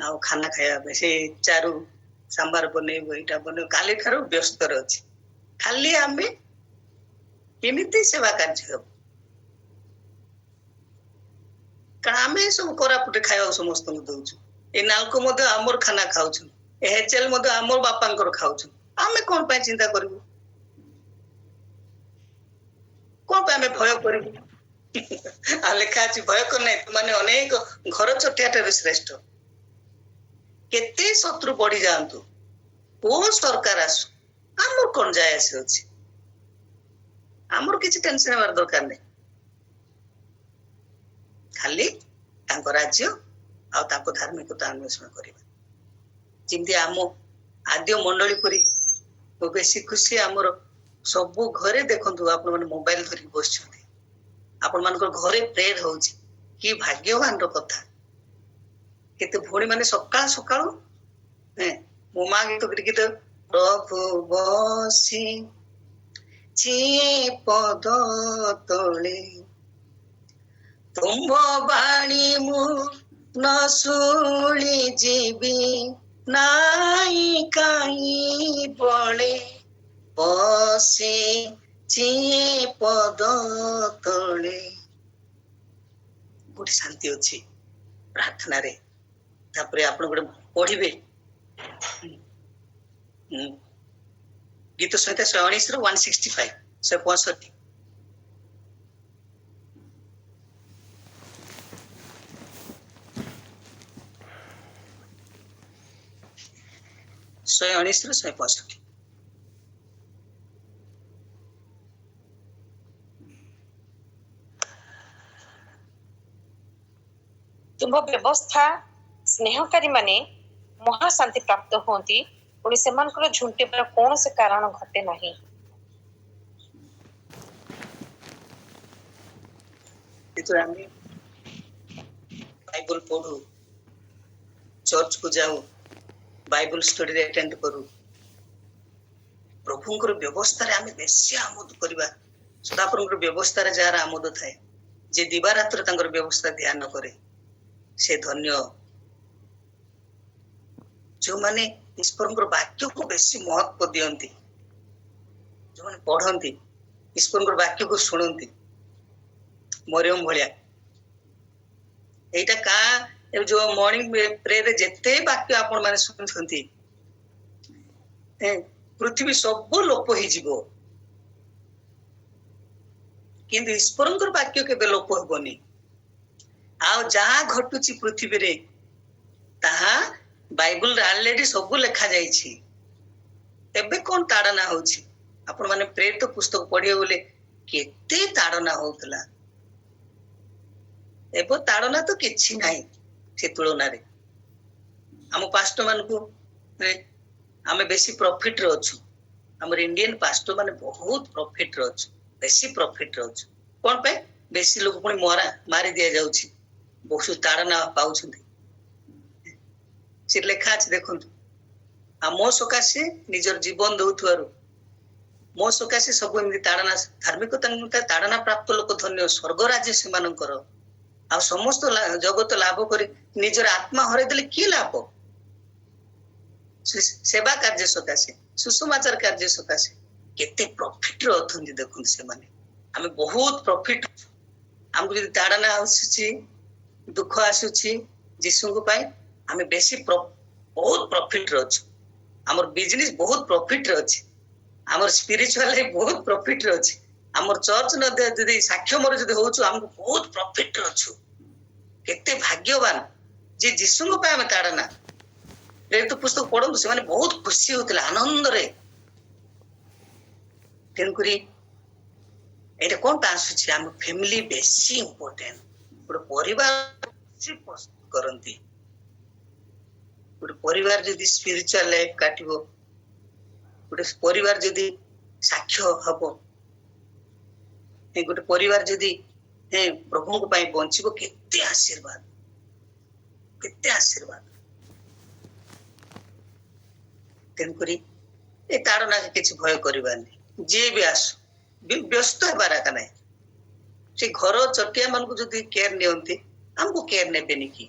ଆଉ ଖାନା ଖାଇବା ପାଇଁ ସେ ଚାରୁ ସାମ୍ବାର ବନେଇବ ଏଇଟା ବନେଇବ କାଲି ଠାରୁ ବ୍ୟସ୍ତରେ ଅଛି ଖାଲି ଆମେ କେମିତି ସେବା କାର୍ଯ୍ୟ ହବ କାରଣ ଆମେ ସବୁ କୋରାପୁଟରେ ଖାଇବାକୁ ସମସ୍ତଙ୍କୁ ଦଉଛୁ ଏ ନାଲକ ମଧ୍ୟ ଆମର ଖାନା ଖାଉଛନ୍ତି ଏ ହେଚେଲ ମଧ୍ୟ ଆମର ବାପାଙ୍କର ଖାଉଛନ୍ତି ଆମେ କଣ ପାଇଁ ଚିନ୍ତା କରିବୁ କଣ ପାଇଁ ଆମେ ଭୟ କରିବୁ ଆଉ ଲେଖା ଅଛି ଭୟ କର ନାହିଁ ତୁମାନେ ଅନେକ ଘର ଚଟିଆ ଠାରୁ ଶ୍ରେଷ୍ଠ କେତେ ଶତ୍ରୁ ବଢି ଯାଆନ୍ତୁ କୋଉ ସରକାର ଆସୁ ଆମର କଣ ଯାଏ ଆସି ଅଛି ଆମର କିଛି ଟେନସନ ହେବାର ଦରକାର ନାହିଁ ଖାଲି ତାଙ୍କ ରାଜ୍ୟ ଆଉ ତାଙ୍କ ଧାର୍ମିକତା ଅନ୍ୱେଷଣ କରିବା ଯେମିତି ଆମ ଆଦ୍ୟ ମଣ୍ଡଳୀ ପରି ବେଶୀ ଖୁସି ଆମର ସବୁ ଘରେ ଦେଖନ୍ତୁ ଆପଣ ମାନେ ମୋବାଇଲ ଧରିକି ବସିଛନ୍ତି ଆପଣ ମାନଙ୍କର ଘରେ ପ୍ରେୟର ହଉଛି କି ଭାଗ୍ୟବାନର କଥା କେତେ ଭଉଣୀ ମାନେ ସକାଳୁ ସକାଳୁ ମୋ ମା ଗୀତ ଗୀତ ପ୍ରଭୁ ବସି ପଦ ତଳେ ତୁମ୍ଭ ବାଣୀ ମୁଁ ନ ଶୁଣି ଯିବି ନାଇଁ କାହିଁ ବଳେ ବସି ପଦ ତଳେ ଗୋଟେ ଶାନ୍ତି ଅଛି ପ୍ରାର୍ଥନାରେ ତାପରେ ଆପଣ ଗୋଟେ ପଢିବେ ଗୀତ ସଂହିତା 119 165 165 119 165 ତୁମ୍ଭ ବ୍ୟବସ୍ଥା ସ୍ନେହକାରୀ ମାନେ ମହାଶାନ୍ତି ପ୍ରାପ୍ତ ହୁଅନ୍ତି ପୁଣି ସେମାନଙ୍କର ଝୁଣ୍ଟିବାର କୌଣସି କାରଣ ଘଟେ ନାହିଁ। ଯେତେବେଳେ ଆମେ ବାଇବଲ ପଢୁ ଚର୍ଚ୍ଚକୁ ଯାଉ ବାଇବଲ ଷ୍ଟଡିରେ ଆଟେଣ୍ଡ କରୁ ପ୍ରଭୁଙ୍କର ବ୍ୟବସ୍ଥାରେ ଆମେ ବେଶୀ ଆମୋଦ କରିବା ସଦାପ୍ରଭୁଙ୍କର ବ୍ୟବସ୍ଥାରେ ଯାହାର ଆମୋଦ ଥାଏ ଯେ ଦିବାରାତ୍ର ତାଙ୍କର ବ୍ୟବସ୍ଥା ଧ୍ୟାନ କରେ ସେ ଧନ୍ୟ ଯୋଉମାନେ ଈଶ୍ୱରଙ୍କର ବାକ୍ୟକୁ ବେଶୀ ମହତ୍ଵ ଦିଅନ୍ତି ଯୋଉମାନେ ପଢନ୍ତି ଈଶ୍ୱରଙ୍କର ବାକ୍ୟକୁ ଶୁଣନ୍ତି ମରିୟମ ଭଳିଆ ଏଇଟା ଯୋଉ ମର୍ଣ୍ଣିଂ ପ୍ରେୟରେ ଯେତେ ବାକ୍ୟ ଆପଣ ମାନେ ଶୁଣୁଛନ୍ତି ପୃଥିବୀ ସବୁ ଲୋପ ହେଇଯିବ କିନ୍ତୁ ଈଶ୍ୱରଙ୍କର ବାକ୍ୟ କେବେ ଲୋପ ହେବନି ଆଉ ଯାହା ଘଟୁଛି ପୃଥିବୀରେ ତାହା ବାଇବଲରେ ଅଲରେଡି ସବୁ ଲେଖା ଯାଇଛି ଏବେ କଣ ତାଡନା ହଉଛି ଆପଣ ମାନେ ପ୍ରେରିତ ପୁସ୍ତକ ପଢିବେ ବୋଲେ କେତେ ତାଡନା ହଉଥିଲା ଏବେ ତାଡନା ତ କିଛି ନାହିଁ ସେ ତୁଳନାରେ ଆମ ପାଷ୍ଟର ମାନଙ୍କୁ ଆମେ ବେଶୀ ପ୍ରଫିଟରେ ଅଛୁ ଆମର ଇଣ୍ଡିଆନ ପାଷ୍ଟର ମାନେ ବହୁତ ପ୍ରଫିଟରେ ଅଛୁ ବେଶୀ ପ୍ରଫିଟରେ ଅଛୁ କଣ ପାଇଁ ବେଶୀ ଲୋକ ପୁଣି ମାରି ଦିଆଯାଉଛି ବହୁତ ତାଡନା ପାଉଛନ୍ତି ସେ ଲେଖା ଅଛି ଦେଖନ୍ତୁ ଆଉ ମୋ ସକାଶେ ନିଜର ଜୀବନ ଦଉଥିବାରୁ ମୋ ସକାଶେ ସବୁ ଏମିତି ତାଡନା ଧାର୍ମିକତା ତାଡନା ପ୍ରାପ୍ତ ଲୋକ ଧନ୍ୟ ସ୍ୱର୍ଗ ରାଜ୍ୟ ସେମାନଙ୍କର ଆଉ ସମସ୍ତ ଜଗତ ଲାଭ କରି ନିଜର ଆତ୍ମା ହରେଇ ଦେଲେ କି ଲାଭ ସେବା କାର୍ଯ୍ୟ ସକାଶେ ସୁସମାଚାର କାର୍ଯ୍ୟ ସକାଶେ କେତେ ପ୍ରଫିଟରେ ଅଛନ୍ତି ଦେଖନ୍ତୁ ସେମାନେ ଆମେ ବହୁତ ପ୍ରଫିଟ ଆମକୁ ଯଦି ତାଡନା ଆସୁଛି ଦୁଃଖ ଆସୁଛି ଯୀଶୁଙ୍କ ପାଇଁ ଆମେ ବେଶୀ ବହୁତ ପ୍ରଫିଟରେ ଅଛୁ ଆମର ବିଜନେସ ବହୁତ ପ୍ରଫିଟରେ ଅଛି ଆମର ସ୍ପିରିଚୁଆଲ ଲାଇଫ ବହୁତ ପ୍ରଫିଟରେ ଅଛି ଆମର ଚର୍ଚ୍ଚ ଯଦି ସାକ୍ଷ୍ୟମରେ ଯଦି ହଉଛୁ ଆମକୁ ବହୁତ ପ୍ରଫିଟରେ ଅଛୁ କେତେ ଭାଗ୍ୟବାନ ଯେ ଯୀଶୁଙ୍କ ପାଇଁ ଆମେ ତାଡନା ପ୍ରେରିତ ପୁସ୍ତକ ପଢନ୍ତୁ ସେମାନେ ବହୁତ ଖୁସି ହଉଥିଲେ ଆନନ୍ଦରେ ତେଣୁକରି ଏଇଟା କଣ ପାଇଁ ଆସୁଛି ଆମ ଫ୍ୟାମିଲି ବେଶୀ ଇମ୍ପୋର୍ଟାଣ୍ଟ ଗୋଟେ ପରିବାର କରନ୍ତି ଗୋଟେ ପରିବାର ଯଦି ସ୍ପିରିଚୁଆଲ ଲାଇଫ କାଟିବ ଗୋଟେ ପରିବାର ଯଦି ସାକ୍ଷ୍ୟ ହବ ଗୋଟେ ପରିବାର ଯଦି ପ୍ରଭୁଙ୍କ ପାଇଁ ବଞ୍ଚିବ କେତେ ଆଶୀର୍ବାଦ ତେଣୁକରି ଏ ତାଡନା କିଛି ଭୟ କରିବାନି ଯିଏ ବି ଆସୁ ବ୍ୟସ୍ତ ହେବାର ଏକା ନାହିଁ ସେ ଘର ଚଟିଆ ମାନଙ୍କୁ ଯଦି କେୟାର ନିଅନ୍ତି ଆମକୁ କେୟାର ନେବେନି କି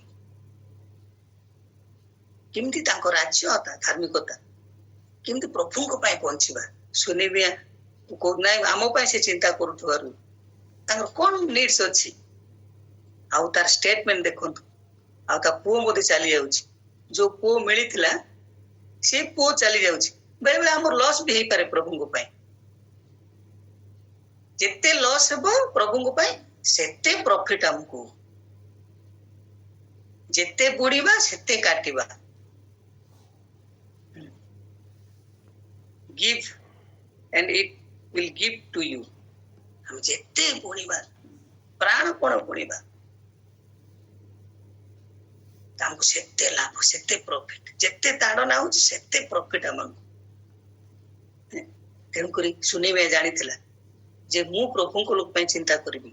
କେମିତି ତାଙ୍କ ରାଜ୍ୟ ଧାର୍ମିକତା କେମିତି ପ୍ରଭୁଙ୍କ ପାଇଁ ବଞ୍ଚିବା ଶୁଣିବି ନାଇଁ ଆମ ପାଇଁ ସେ ଚିନ୍ତା କରୁଥିବାରୁ ତାଙ୍କର କଣ ନିଡ୍ସ ଅଛି ଆଉ ତାର ଷ୍ଟେଟମେଣ୍ଟ ଦେଖନ୍ତୁ ଆଉ ତା ପୁଅ ମଧ୍ୟ ଚାଲି ଯାଉଛି ଯୋଉ ପୁଅ ମିଳିଥିଲା ସେ ପୁଅ ଚାଲି ଯାଉଛି ବେଳେ ବେଳେ ଆମର ଲସ୍ ବି ହେଇପାରେ ପ୍ରଭୁଙ୍କ ପାଇଁ ଯେତେ ଲସ୍ ହେବ ପ୍ରଭୁଙ୍କ ପାଇଁ ସେତେ ପ୍ରଫିଟ ଆମକୁ ଯେତେ ବୁଡିବା ସେତେ କାଟିବା give and it will give to you ଆମେ ଯେତେ ବୁଣିବା ପ୍ରାଣ ପଣ ବୁଣିବା ଆମକୁ ସେତେ ଲାଭ ସେତେ ପ୍ରଫିଟ ଯେତେ ତାଡନା ହଉଛି ସେତେ ପ୍ରଫିଟ ଆମକୁ ତେଣୁକରି ସୁନିମେ ଜାଣିଥିଲା ଯେ ମୁଁ ପ୍ରଭୁଙ୍କ ଲୋକ ପାଇଁ ଚିନ୍ତା କରିବି,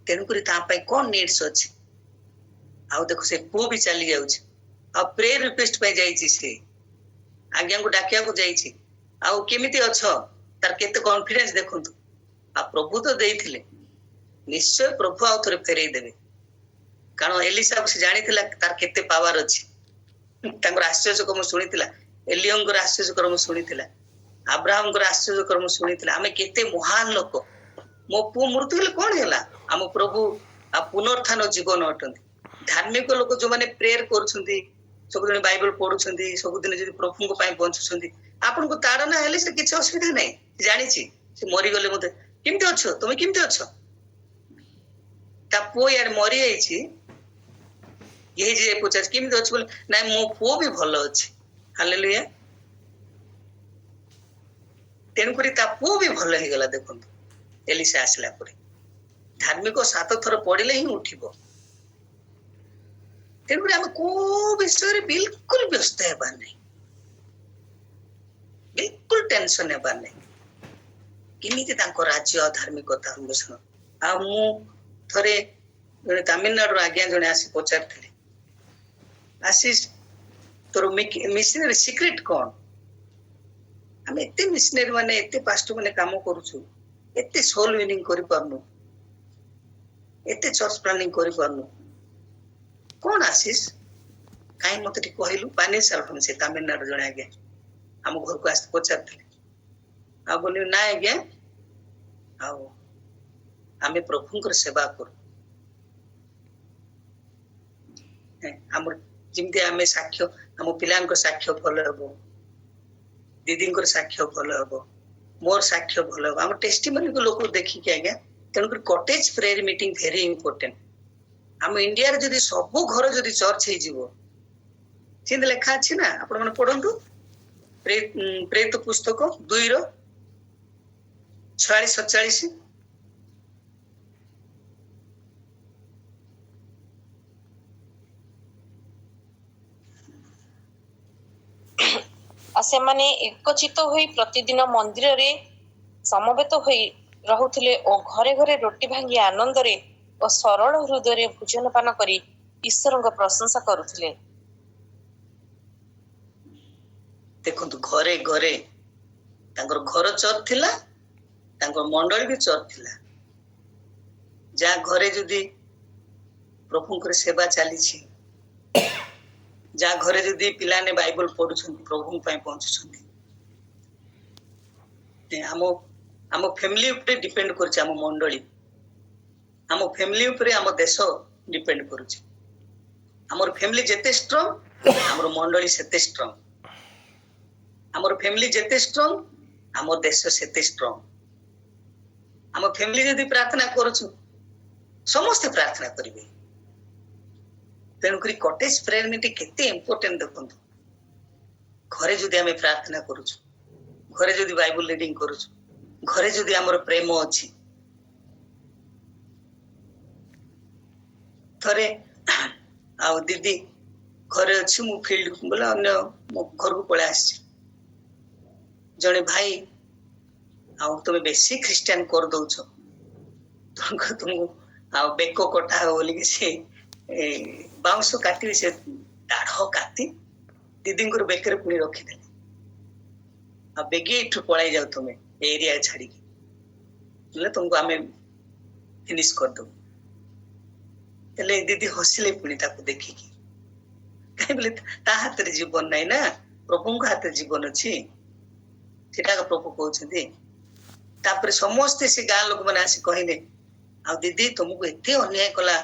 ତେଣୁକରି ତା ପାଇଁ କଣ ନିଡ୍ସ ଅଛି। ଆଉ ଦେଖ ସେ ପୁଅ ବି ଚାଲି ଯାଉଛି, ଆଉ ପ୍ରେୟର ରିକ୍ୱେଷ୍ଟ ପାଇଁ ଯାଇଛି, ସେ ଆଜ୍ଞାଙ୍କୁ ଡାକିବାକୁ ଯାଇଛି। ଆଉ କେମିତି ଅଛ, ତାର କେତେ କନଫିଡେନ୍ସ ଦେଖନ୍ତୁ। ଆଉ ପ୍ରଭୁ ତ ଦେଇଥିଲେ, ନିଶ୍ଚୟ ପ୍ରଭୁ ଆଉ ଥରେ ଫେରେଇ ଦେବେ। କାରଣ ଏଲିସା ସେ ଜାଣିଥିଲା ତାର କେତେ ପାୱାର ଅଛି। ତାଙ୍କର ଆଶ୍ଚର୍ଯ୍ୟ କର୍ମ ଶୁଣିଥିଲା, ଏଲିୟଙ୍କର ଆଶ୍ଚର୍ଯ୍ୟ କର୍ମ ଶୁଣିଥିଲା, ଆବ୍ରାହମଙ୍କର ଆଶ୍ଚର୍ଯ୍ୟ କର୍ମ ଶୁଣିଥିଲା। ଆମେ କେତେ ମହାନ ଲୋକ। ମୋ ପୁଅ ମୃତ୍ୟୁ ହେଲେ କଣ ହେଲା, ଆମ ପ୍ରଭୁ ଆଉ ପୁନରୁତ୍ଥାନ ଜୀବନ ଅଟନ୍ତି। ଧାର୍ମିକ ଲୋକ ଯୋଉମାନେ ପ୍ରେୟର କରୁଛନ୍ତି, ସବୁଦିନ ବାଇବଲ ପଢୁଛନ୍ତି, ସବୁଦିନ ଯଦି ପ୍ରଭୁଙ୍କ ପାଇଁ ବଞ୍ଚୁଛନ୍ତି, ଆପଣଙ୍କୁ ତାଡନା ହେଲେ ସେ କିଛି ଅସୁବିଧା ନାହିଁ। ଜାଣିଛି ସେ ମରିଗଲେ ମତେ କେମିତି ଅଛ, ତମେ କେମିତି ଅଛ। ତା ପୁଅ ୟାର ମରିଯାଇଛି, ଇଏ ଯେ ପଚାରୁଛି କେମିତି ଅଛି ବୋଲି, ନାଇଁ ମୋ ପୁଅ ବି ଭଲ ଅଛି। ହାଲେଲୁୟା। ତେଣୁକରି ତା ପୁଅ ବି ଭଲ ହେଇଗଲା। ଦେଖନ୍ତୁ ଏଲିସା ଆସିଲା ପରେ ଧାର୍ମିକ 7 ଥର ପଡିଲେ ହିଁ ଉଠିବ। ତେଣୁକରି ଆମେ କୋଉ ବିଷୟରେ ବିଲକୁଲ ବ୍ୟସ୍ତ ହେବାର ନାହିଁ, ବିଲକୁଲ ଟେନସନ ହେବାର ନାହିଁ। କେମିତି ତାଙ୍କ ରାଜ୍ୟ ଆଉ ଧାର୍ମିକତା ଅନ୍ୱେଷଣ। ଆଉ ମୁଁ ଥରେ ଜଣେ ତାମିଲନାଡୁର ଆଜ୍ଞା ଜଣେ ଆସି ପଚାରିଥିଲେ, ଆଶିଷ ତୋର ମିଶନାରୀ ସିକ୍ରେଟ କଣ। ଆମେ ଏତେ ମିଶନାରୀ ମାନେ, ଏତେ ପାଷ୍ଟର ମାନେ କାମ କରୁଛୁ, ଏତେ ସୋଲ ୱିନିଂ କରିପାରୁନୁ, ଏତେ ଚର୍ଚ୍ଚ ପ୍ଲାନିଂ କରିପାରୁନୁ, କଣ ଆଶିଷ କାହିଁ ମତେ ଟିକେ କହିଲୁ। ପାନି ସାଲ୍ଭନ୍ ସେ ତାମିଲନାଡୁ ଜଣେ ଆଜ୍ଞା ଆମ ଘରକୁ ଆସି ପଚାରିଥିଲେ। ଆଉ ବୋଲିବି ନା ଆଜ୍ଞା, ଆଉ ଆମେ ପ୍ରଭୁଙ୍କର ସେବା କରୁ। ଆମର ଯେମିତି ଆମେ ସାକ୍ଷ୍ୟ, ଆମ ପିଲାଙ୍କ ସାକ୍ଷ୍ୟ ଭଲ ହବ, ଦିଦିଙ୍କର ସାକ୍ଷ୍ୟ ଭଲ ହବ, ମୋର ସାକ୍ଷ୍ୟ ଭଲ ହବ, ଆମ ଟେଷ୍ଟିମୋନିକୁ ଲୋକ ଦେଖିକି ଆଜ୍ଞା। ତେଣୁକରି cottage prayer meeting very important. ଆମ ଇଣ୍ଡିଆରେ ଯଦି ସବୁ ଘର ଯଦି ଚର୍ଚ୍ଚ ହେଇଯିବ, ସେମିତି ଲେଖା ଅଛି ନା, ଆପଣ ମାନେ ପଢନ୍ତୁ ପ୍ରେରିତ ପୁସ୍ତକ 2:46-47। ଆଉ ସେମାନେ ଏକଚିତ ହୋଇ ପ୍ରତିଦିନ ମନ୍ଦିରରେ ସମବେତ ହୋଇ ରହୁଥିଲେ ଓ ଘରେ ଘରେ ରୋଟି ଭାଙ୍ଗି ଆନନ୍ଦରେ ଓ ସରଳ ହୃଦୟରେ ଭୋଜନ ପାନ କରି ଈଶ୍ୱରଙ୍କ ପ୍ରଶଂସା କରୁଥିଲେ। ଦେଖନ୍ତୁ ଘରେ ଘରେ ତାଙ୍କର ଘର ଚର୍ଚ୍ଚ ଥିଲା, ତାଙ୍କର ମଣ୍ଡଳୀ ବି ଚର୍ଚ୍ଚ ଥିଲା। ଯାହା ଘରେ ଯଦି ପ୍ରଭୁଙ୍କର ସେବା ଚାଲିଛି, ଯାହା ଘରେ ଯଦି ପିଲାମାନେ ବାଇବଲ ପଢୁଛନ୍ତି, ପ୍ରଭୁଙ୍କ ପାଇଁ ପହଞ୍ଚୁଛନ୍ତି, ଆମ ଆମ ଫ୍ୟାମିଲି ଉପରେ ଡିପେଣ୍ଡ କରୁଛି। ଆମ ମଣ୍ଡଳୀ, ଆମ ଫ୍ୟାମିଲି ଉପରେ ଆମ ଦେଶ ଡିପେଣ୍ଡ କରୁଛି। ଆମର ଫ୍ୟାମିଲି ଯେତେ ଷ୍ଟ୍ରଙ୍ଗ, ଆମର ମଣ୍ଡଳୀ ସେତେ ଷ୍ଟ୍ରଙ୍ଗ। ଆମର ଫ୍ୟାମିଲି ଯେତେ ଷ୍ଟ୍ରଙ୍ଗ, ଆମ ଦେଶ ସେତେ ଷ୍ଟ୍ରଙ୍ଗ। ଆମ ଫ୍ୟାମିଲି ଯଦି ପ୍ରାର୍ଥନା କରୁଛୁ, ସମସ୍ତେ ପ୍ରାର୍ଥନା କରିବେ। ତେଣୁକରି କଟେଜ ପ୍ରେୟର ମିଟିଂ କେତେ ଇମ୍ପୋର୍ଟାଣ୍ଟ ଦେଖନ୍ତୁ। ଘରେ ଯଦି ଆମେ ପ୍ରାର୍ଥନା କରୁଛୁ, ଘରେ ଯଦି ବାଇବଲ ରିଡିଂ କରୁଛୁ, ଘରେ ଯଦି ଆମର ପ୍ରେମ ଅଛି। ଥରେ ଆଉ ଦିଦି ଘରେ ଅଛି, ମୁଁ ଫିଲ୍ଡ ବୋଲେ ଅନ୍ୟ ମୋ ଘରକୁ ପଳେଇ ଆସିଛି। ଜଣେ ଭାଇ, ଆଉ ତମେ ବେଶୀ ଖ୍ରୀଷ୍ଟିଆନ କରିଦଉଛ, ତୁମକୁ ଆଉ ବେକ କଟା ହବ ବୋଲିକି ସେ ବାଉଁଶ କାଟିବି, ସେ ଦାଢ କାଟି ଦିଦିଙ୍କର ବେକରେ ପୁଣି ରଖିଦେଲେ। ଆଉ ବେଗି ଏଠୁ ପଳାଇ ଯାଉ ତମେ ଏରିଆ ଛାଡିକି, ହେଲେ ତମକୁ ଆମେ ଫିନିଶ କରିଦବୁ। ହେଲେ ଦିଦି ହସିଲେ ପୁଣି ତାକୁ ଦେଖିକି। କାହିଁ ବୋଲେ ତା ହାତରେ ଜୀବନ ନାହିଁ ନା, ପ୍ରଭୁଙ୍କ ହାତରେ ଜୀବନ ଅଛି। ସେଟା ପ୍ରଭୁ କହୁଛନ୍ତି। ତାପରେ ସମସ୍ତେ ସେ ଗାଁ ଲୋକମାନେ ଆସି କହିଲେ, ଆଉ ଦିଦି ତମକୁ ଏତେ ଅନ୍ୟାୟ କଲା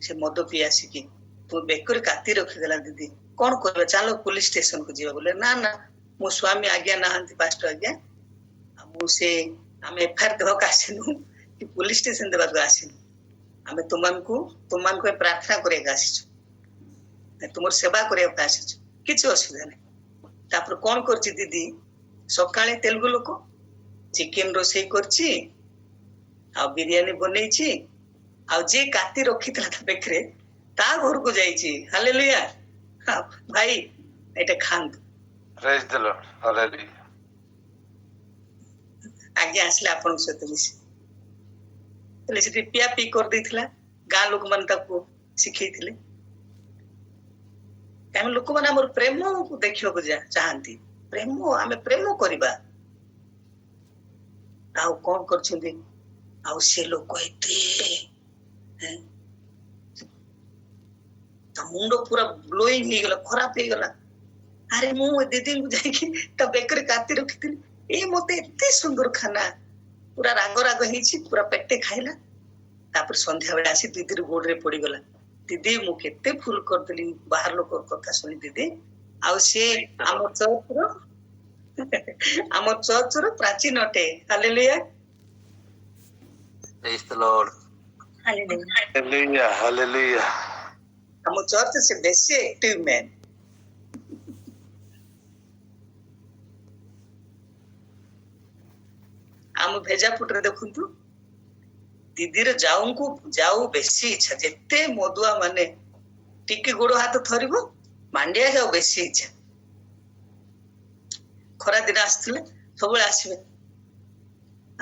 ସେ ମଦ ପିଇ ଆସିକି, ତୁମ ବେକରେ କାତି ରଖିଦେଲା ଦିଦି, କଣ କରିବା, ଚାଲ ପୋଲିସ ଷ୍ଟେସନକୁ ଯିବା। ବୋଲେ ନା ନା, ମୋ ସ୍ୱାମୀ ଆଜ୍ଞା ନାହାନ୍ତି ପାଷ୍ଟର ଆଜ୍ଞା, ଆଉ ଆମେ ଏଫଆଇଆର ଦେବାକୁ ଆସିନୁ କି ପୋଲିସ ଷ୍ଟେସନ ଦେବାକୁ ଆସିନୁ, ଆମେ ତୁମମାନଙ୍କୁ ପାଇଁ ପ୍ରାର୍ଥନା କରିବାକୁ ଆସିଛୁ, ତୁମର ସେବା କରିବା ପାଇଁ ଆସିଛୁ, କିଛି ଅସୁବିଧା ନାହିଁ। ତାପରେ କଣ କରୁଛି ଦିଦି, ସକାଳେ ତେଲୁଗୁ ଲୋକ ଚିକେନ ରୋଷେଇ କରିଛି, ଆଉ ବିରିୟାନୀ ବନେଇଛି, ଆଉ ଯିଏ କାତି ରଖିଥିଲା ତା ପାଖରେ ତା ଘରକୁ ଯାଇଛି। ହାଲେଲୁୟା। ଭାଇ ଏଇଟା ଖାଆନ୍ତୁ। Praise the Lord. Hallelujah. ଆଜ୍ଞା ଆସିଲେ ଆପଣଙ୍କ ସହିତ ମିଶି ହେଲେ ସେଠି ପିଆ ପି କରିଦେଇଥିଲା ଗାଁ ଲୋକମାନେ ତାକୁ ଶିଖେଇଥିଲେ କାରଣ ଲୋକମାନେ ଆମର ପ୍ରେମକୁ ଦେଖିବାକୁ ଚାହାନ୍ତି ପ୍ରେମ ଆମେ ପ୍ରେମ କରିବା ଆଉ କଣ କରିଛନ୍ତି ଆଉ ସେ ଲୋକ ଏତେ ତା ମୁଣ୍ଡ ପୁରା ବ୍ଲୋଇଂ ହେଇଗଲା ଖରାପ ହେଇଗଲା ଆରେ ମୁଁ ଦିଦିଙ୍କୁ ଯାଇକି ତା ବେକରେ କାତି ରଖିଥିଲି ଏଇ ମତେ ଏତେ ସୁନ୍ଦର ଖାନା ପୁରା ରାଗ ରାଗ ହେଇଛି ପୁରା ପେଟେ ଖାଇଲା ତାପରେ ସନ୍ଧ୍ୟାବେଳେ ଆସି ଦିଦିର ଗୋଡରେ ପଡିଗଲା ଦିଦି ମୁଁ କେତେ ଭୁଲ କରିଦେଲି ବାହାର ଲୋକ କଥା ଶୁଣି ଦିଦି ଆଉ ସେ ଆମ ଚର୍ଚ୍ଚର ପ୍ରାଚୀନ ଅଟେ hallelujah Praise the Lord. Hallelujah Hallelujah. Hallelujah. ଆମ ଚର୍ଚ୍ଚ ସେ ବେଶୀ ଆକ୍ଟିଭ ମ୍ୟାନ୍ ଆମ ଭେଜାପୁଟରେ ଦେଖନ୍ତୁ ଦିଦିର ଯାଉ ବେଶୀ ଇଚ୍ଛା ଯେତେ ମଦୁଆ ମାନେ ଟିକେ ଗୋଡ ହାତ ଥରିବ ମାଣ୍ଡିଆ ଯାଉ ବେଶୀ ଇଚ୍ଛା ଖରା ଦିନ ଆସିଥିଲେ ସବୁବେଳେ ଆସିବେ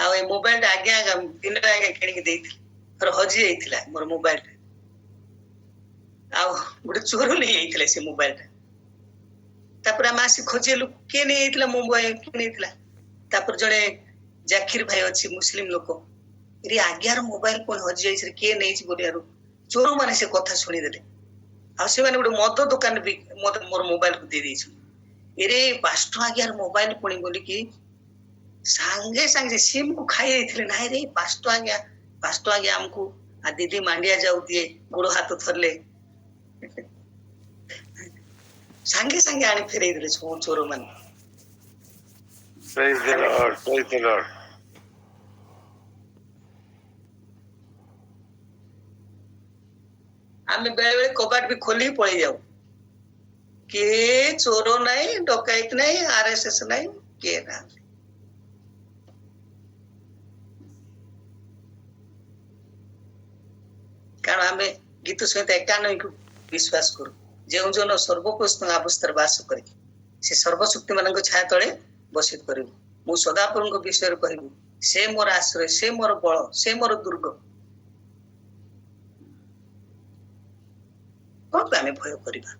ଆଉ ଏ ମୋବାଇଲଟା ଆଜ୍ଞା ଦିନରେ ଆଜ୍ଞା କିଣିକି ଦେଇଥିଲି ଥରେ ହଜି ଯାଇଥିଲା ମୋର ମୋବାଇଲଟା ଆଉ ଗୋଟେ ଚୋର ନେଇଯାଇଥିଲା ସେ ମୋବାଇଲଟା ତାପରେ ଆମେ ଆସି ଖୋଜିଲୁ କିଏ ନେଇଯାଇଥିଲା ମୋ ମୋବାଇଲ କିଏ ନେଇଥିଲା ତାପରେ ଜଣେ ଜାକିର ଭାଇ ଅଛି ମୁସଲିମ ଲୋକ ଏରେ ଆଜ୍ଞାର ମୋବାଇଲ ପୁଣି ହଜି ଯାଇଛି କିଏ ନେଇଛି ବୋଲିଆରୁ ଚୋର ମାନେ ସେ କଥା ଶୁଣିଦେଲେ ଆଉ ସେମାନେ ଗୋଟେ ମଦ ଦୋକାନ ବି ମୋର ମୋବାଇଲକୁ ଦେଇ ଦେଇଛନ୍ତି ଏରେ 5 ଟଙ୍କା ଆଜ୍ଞାର ମୋବାଇଲ ପୁଣି ବୋଲିକି ସାଙ୍ଗେ ସାଙ୍ଗେ ସିମକୁ ଖାଇ ଦେଇଥିଲେ ନାଇଁ ରେ 5 ଟଙ୍କା ଆଜ୍ଞା ଆମକୁ ଦିଦି ମାଣ୍ଡିଆ ଯାଉ ଦିଏ ଗୋଡ ହାତ ଥରିଲେ ସାଙ୍ଗେ ସାଙ୍ଗେ ଆଣି ଫେରେଇ ଦେଲେ ସବୁ ଚୋର ମାନେ Praise the Lord. Praise the Lord. ଆମେ ବେଳେ ବେଳେ କବାଟ ବି ଖୋଲିକି ପଳେଇ ଯାଉ କିଏ ଚୋର ନାହିଁ ଡକାୟତ ନାହିଁ RSS ନାହିଁ କିଏ ନାହାନ୍ତି କାରଣ ଆମେ ଗୀତ ସହିତ ଏକାନୟକୁ ବିଶ୍ୱାସ କରୁ ଯେଉଁ ଜନ ସର୍ବପୁସ୍ତକ ଅବସ୍ଥାରେ ବାସ କରେ ସେ ସର୍ବଶକ୍ତି ମାନଙ୍କ ଛାୟା ତଳେ ବସିତ କରିବୁ ମୁଁ ସଦାପ୍ରଭୁଙ୍କ ବିଷୟରେ କହିବି ସେ ମୋର ଆଶ୍ରୟ ସେ ମୋର ବଳ ସେ ମୋର ଦୁର୍ଗ କଣ ପାଇଁ ଆମେ ଭୟ କରିବା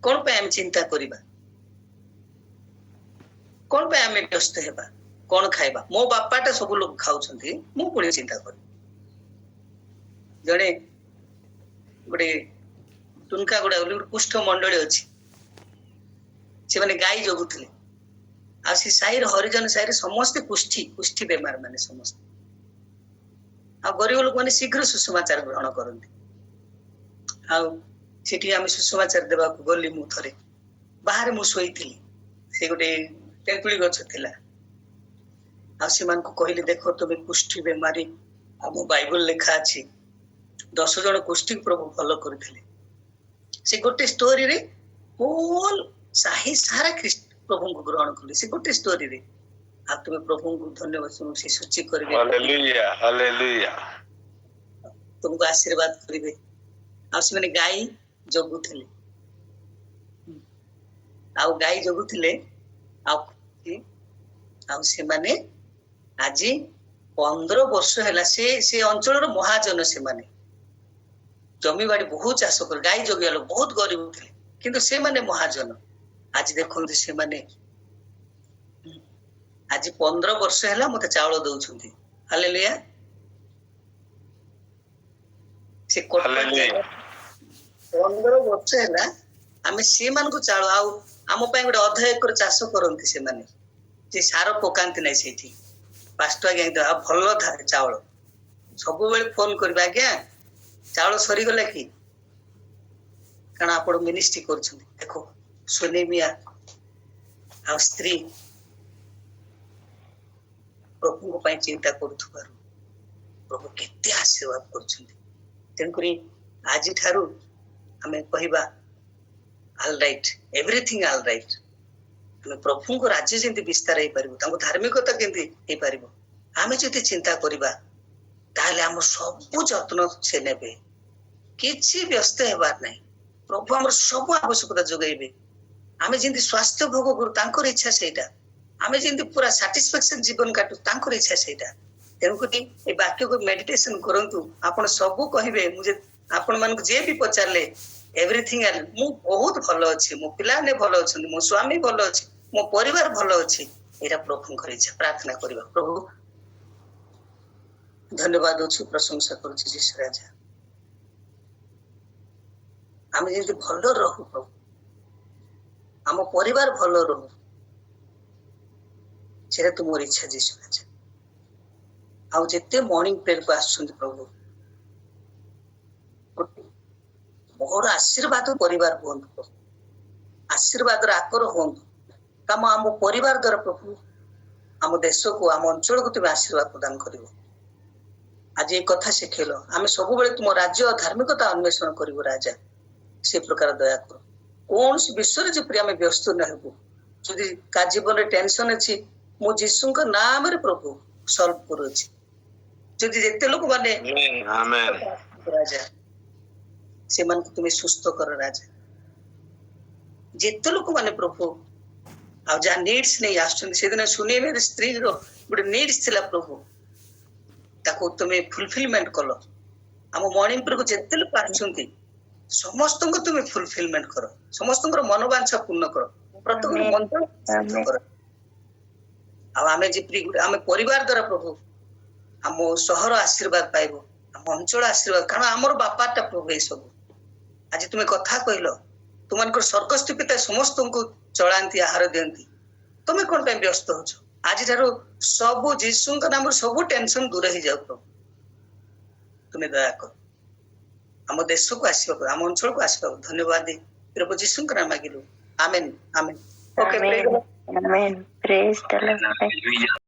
କଣ ପାଇଁ ଆମେ ଚିନ୍ତା କରିବା କଣ ପାଇଁ ଆମେ ବ୍ୟସ୍ତ ହେବା କଣ ଖାଇବା ମୋ ବାପାଟା ସବୁ ଲୋକ ଖାଉଛନ୍ତି ମୁଁ ପୁଣି ଚିନ୍ତା କରିବି ଜଣେ ଗୋଟେ ଟୁନକା ଗୁଡା ବୋଲି ଗୋଟେ କୁଷ୍ଠ ମଣ୍ଡଳୀ ଅଛି ସେମାନେ ଗାଈ ଜଗୁଥିଲେ ଆଉ ସେ ସାହିର ହରିଜନ ସାହିରେ ସମସ୍ତେ କୁଷ୍ଠି ବେମାର ମାନେ ସମସ୍ତେ ଆଉ ଗରିବ ଲୋକମାନେ ଶୀଘ୍ର ସୁସମାଚାର ଗ୍ରହଣ କରନ୍ତି ଆଉ ସେଠି ଆମେ ସୁସମାଚାର ଦେବାକୁ ଗଲି ମୁଁ ଥରେ ବାହାରେ ମୁଁ ଶୋଇଥିଲି ସେ ଗୋଟେ ତେନ୍ତୁଳି ଗଛ ଥିଲା ଆଉ ସେମାନଙ୍କୁ କହିଲି ଦେଖ ତମେ କୁଷ୍ଠି ବେମାରୀ ଆମ ବାଇବଲ ଲେଖା ଅଛି 10 ଜଣ କୁଷ୍ଠି ପ୍ରଭୁ ଭଲ କରିଥିଲେ ସେ ଗୋଟେ ଷ୍ଟୋରିରେ ହୋଲ ସାହି ସାରା ପ୍ରଭୁଙ୍କୁ ଗ୍ରହଣ କଲେ ସେ ଗୋଟେ ଷ୍ଟୋରିରେ ଆଉ ତୁମେ ପ୍ରଭୁଙ୍କୁ ଧନ୍ୟବାଦ ସେ ସୂଚି କରିବେ Hallelujah. Hallelujah. ତୁମକୁ ଆଶୀର୍ବାଦ କରିବେ ଆଉ ସେମାନେ ଗାଈ ଜଗୁଥିଲେ ଆଉ ଗାଈ ଜଗୁଥିଲେ ଆଉ ସେମାନେ ଆଜି 15 ବର୍ଷ ହେଲା ସେ ଅଞ୍ଚଳର ମହାଜନ ସେମାନେ ଜମିବାଡି ବହୁତ ଚାଷ କରି ଗାଈ ଜଗିବା ଲୋକ ବହୁତ ଗରିବ ଥିଲେ କିନ୍ତୁ ସେମାନେ ମହାଜନ ଆଜି ଦେଖନ୍ତୁ ସେମାନେ ଆଜି 15 ବର୍ଷ ହେଲା ମତେ ଚାଉଳ ଦଉଛନ୍ତି ହାଲେଲୁୟା ସେ 15 ବର୍ଷ ହେଲା ଆମେ ସେମାନଙ୍କୁ ଚାଉଳ ଆଉ ଆମ ପାଇଁ ଗୋଟେ 1/2 ଏକର ଚାଷ କରନ୍ତି ସେମାନେ ଯେ ସାର ପକାନ୍ତି ନାହିଁ ସେଇଠି 5 ଟଙ୍କା ଆଉ ଭଲ ଚାଉଳ ସବୁବେଳେ ଫୋନ କରିବେ ଆଜ୍ଞା ଚାଉଳ ସରିଗଲା କି କାରଣ ଆପଣ ମିନିଷ୍ଟ୍ରି କରୁଛନ୍ତି ଦେଖ ସୁନେମିଆ ଆଉ ସ୍ତ୍ରୀ ପ୍ରଭୁଙ୍କ ପାଇଁ ଚିନ୍ତା କରୁଥିବାରୁ ପ୍ରଭୁ କେତେ ଆଶୀର୍ବାଦ କରୁଛନ୍ତି ତେଣୁକରି ଆଜିଠାରୁ ଆମେ କହିବା all right everything all right ଆମେ ପ୍ରଭୁଙ୍କ ରାଜ୍ୟ ଯେମିତି ବିସ୍ତାର ହେଇପାରିବ ତାଙ୍କ ଧାର୍ମିକତା କେମିତି ହେଇପାରିବ ଆମେ ଯଦି ଚିନ୍ତା କରିବା ତାହେଲେ ଆମ ସବୁ ଯତ୍ନ ସେ ନେବେ କିଛି ବ୍ୟସ୍ତ ହେବାର ନାହିଁ ପ୍ରଭୁ ଆମର ସବୁ ଆବଶ୍ୟକତା ଯୋଗାଇବେ ଆମେ ଯେମିତି ସ୍ୱାସ୍ଥ୍ୟ ଭୋଗ କରୁ ତାଙ୍କର ଇଚ୍ଛା ସେଇଟା ଆମେ ଯେମିତି ପୁରା ସାଟିସ୍ଫାକ୍ସନ ଜୀବନ କାଟୁ ତାଙ୍କର ଇଚ୍ଛା ସେଇଟା। ତେଣୁକରି ଏ ବାକ୍ୟକୁ ମେଡିଟେସନ କରନ୍ତୁ। ଆପଣ ସବୁ କହିବେ। ମୁଁ ଯେ ଆପଣ ମାନଙ୍କୁ ଯିଏ ବି ପଚାରିଲେ ଏଭ୍ରିଥିଙ୍ଗ ମୁଁ ବହୁତ ଭଲ ଅଛି, ମୋ ପିଲାମାନେ ଭଲ ଅଛନ୍ତି, ମୋ ସ୍ୱାମୀ ଭଲ ଅଛି, ମୋ ପରିବାର ଭଲ ଅଛି। ଏଇଟା ପ୍ରଭୁଙ୍କର ଇଚ୍ଛା। ପ୍ରାର୍ଥନା କରିବା। ପ୍ରଭୁ ଧନ୍ୟବାଦ ଦଉଛି, ପ୍ରଶଂସା କରୁଛି ଯୀଶୁ ରାଜା। ଆମେ ଯେମିତି ଭଲ ରହୁ ପ୍ରଭୁ, ଆମ ପରିବାର ଭଲ ରହୁ, ସେଟା ତୁମର ଇଚ୍ଛା ଯୀଶୁ ରାଜା। ଆଉ ଯେତେ ମର୍ଣ୍ଣିଂ ପ୍ରେୟରକୁ ଆସୁଛନ୍ତି ପ୍ରଭୁ, ବଡ ଆଶୀର୍ବାଦ ପରିବାର ହୁଅନ୍ତୁ ପ୍ରଭୁ, ଆଶୀର୍ବାଦର ଆକର ହୁଅନ୍ତୁ। କାମ ଆମ ପରିବାର ଦ୍ୱାରା ପ୍ରଭୁ ଆମ ଦେଶକୁ, ଆମ ଅଞ୍ଚଳକୁ ତୁମେ ଆଶୀର୍ବାଦ ପ୍ରଦାନ କରିବ। ଆଜି ଏ କଥା ଶିଖେଇଲ, ଆମେ ସବୁବେଳେ ତୁମ ରାଜ୍ୟ ଧାର୍ମିକତା ଅନ୍ୱେଷଣ କରିବୁ ରାଜା। ସେ ପ୍ରକାର ଦୟା କର। କୌଣସି ବିଷୟରେ ଯେପରି ଆମେ ବ୍ୟସ୍ତ ନ ହେବୁ। ଯଦି କାହା ଜୀବନରେ ଟେନସନ ଅଛି, ମୁଁ ଯୀଶୁଙ୍କ ନାମରେ ପ୍ରଭୁ ସଲ୍ଭ କରୁଅଛି। ଯଦି ଯେତେ ଲୋକମାନେ Amen. ରାଜା ସେମାନଙ୍କୁ ତୁମେ ସୁସ୍ଥ କର ରାଜା। ଯେତେ ଲୋକମାନେ ପ୍ରଭୁ ଆଉ ଯାହା ନିଡ୍ସ ନେଇ ଆସୁଛନ୍ତି, ସେଦିନ ସୁନେମରେ ସ୍ତ୍ରୀର ଗୋଟେ ନିଡ୍ସ ଥିଲା ପ୍ରଭୁ, ତାକୁ ତୁମେ ଫୁଲଫିଲମେଣ୍ଟ କଲ। ଆମ ମର୍ଣ୍ଣିଂ ପ୍ରେୟରକୁ ଯେତେ ଲୋକ ଆସୁଛନ୍ତି ସମସ୍ତଙ୍କୁ ତୁମେ ଫୁଲଫିଲମେଣ୍ଟ କର, ସମସ୍ତଙ୍କର ମନୋବାଞ୍ଛା ପୂର୍ଣ୍ଣ କର, ପ୍ରତ୍ୟେକ ମନ୍ଦିର ଶୁଦ୍ଧ କର। ଆଉ ଆମେ ଯେପରି ଆମେ ପରିବାର ଦ୍ୱାରା ପ୍ରଭୁ ଆମ ସହର ଆଶୀର୍ବାଦ ପାଇବ, ଆମ ଅଞ୍ଚଳ ଆଶୀର୍ବାଦ, କାରଣ ଆମର ବାପାଟା ପ୍ରଭୁ ଏଇ ସବୁ। ଆଜି ତୁମେ କଥା କହିଲ, ତୁମମାନଙ୍କର ସ୍ୱର୍ଗସ୍ଥ ପିତା ସମସ୍ତଙ୍କୁ ଚଳାନ୍ତି, ଆହାର ଦିଅନ୍ତି। ତମେ କଣ ପାଇଁ ବ୍ୟସ୍ତ ହଉଛ? ଆଜିଠାରୁ ସବୁ ଯୀଶୁଙ୍କ ନାମରୁ ସବୁ ଟେନସନ ଦୂର ହେଇଯାଉ ପ୍ରଭୁ। ତୁମେ ଦୟା କର, ଆମ ଦେଶକୁ ଆସିବାକୁ, ଆମ ଅଞ୍ଚଳକୁ ଆସିବାକୁ ଧନ୍ୟବାଦ ଦେଇ ପ୍ରଭୁ ଯୀଶୁଙ୍କ ନାମ ମାଗିଲୁ। Amen, amen. Okay, Amen. Amen. Praise the Lord. Hallelujah.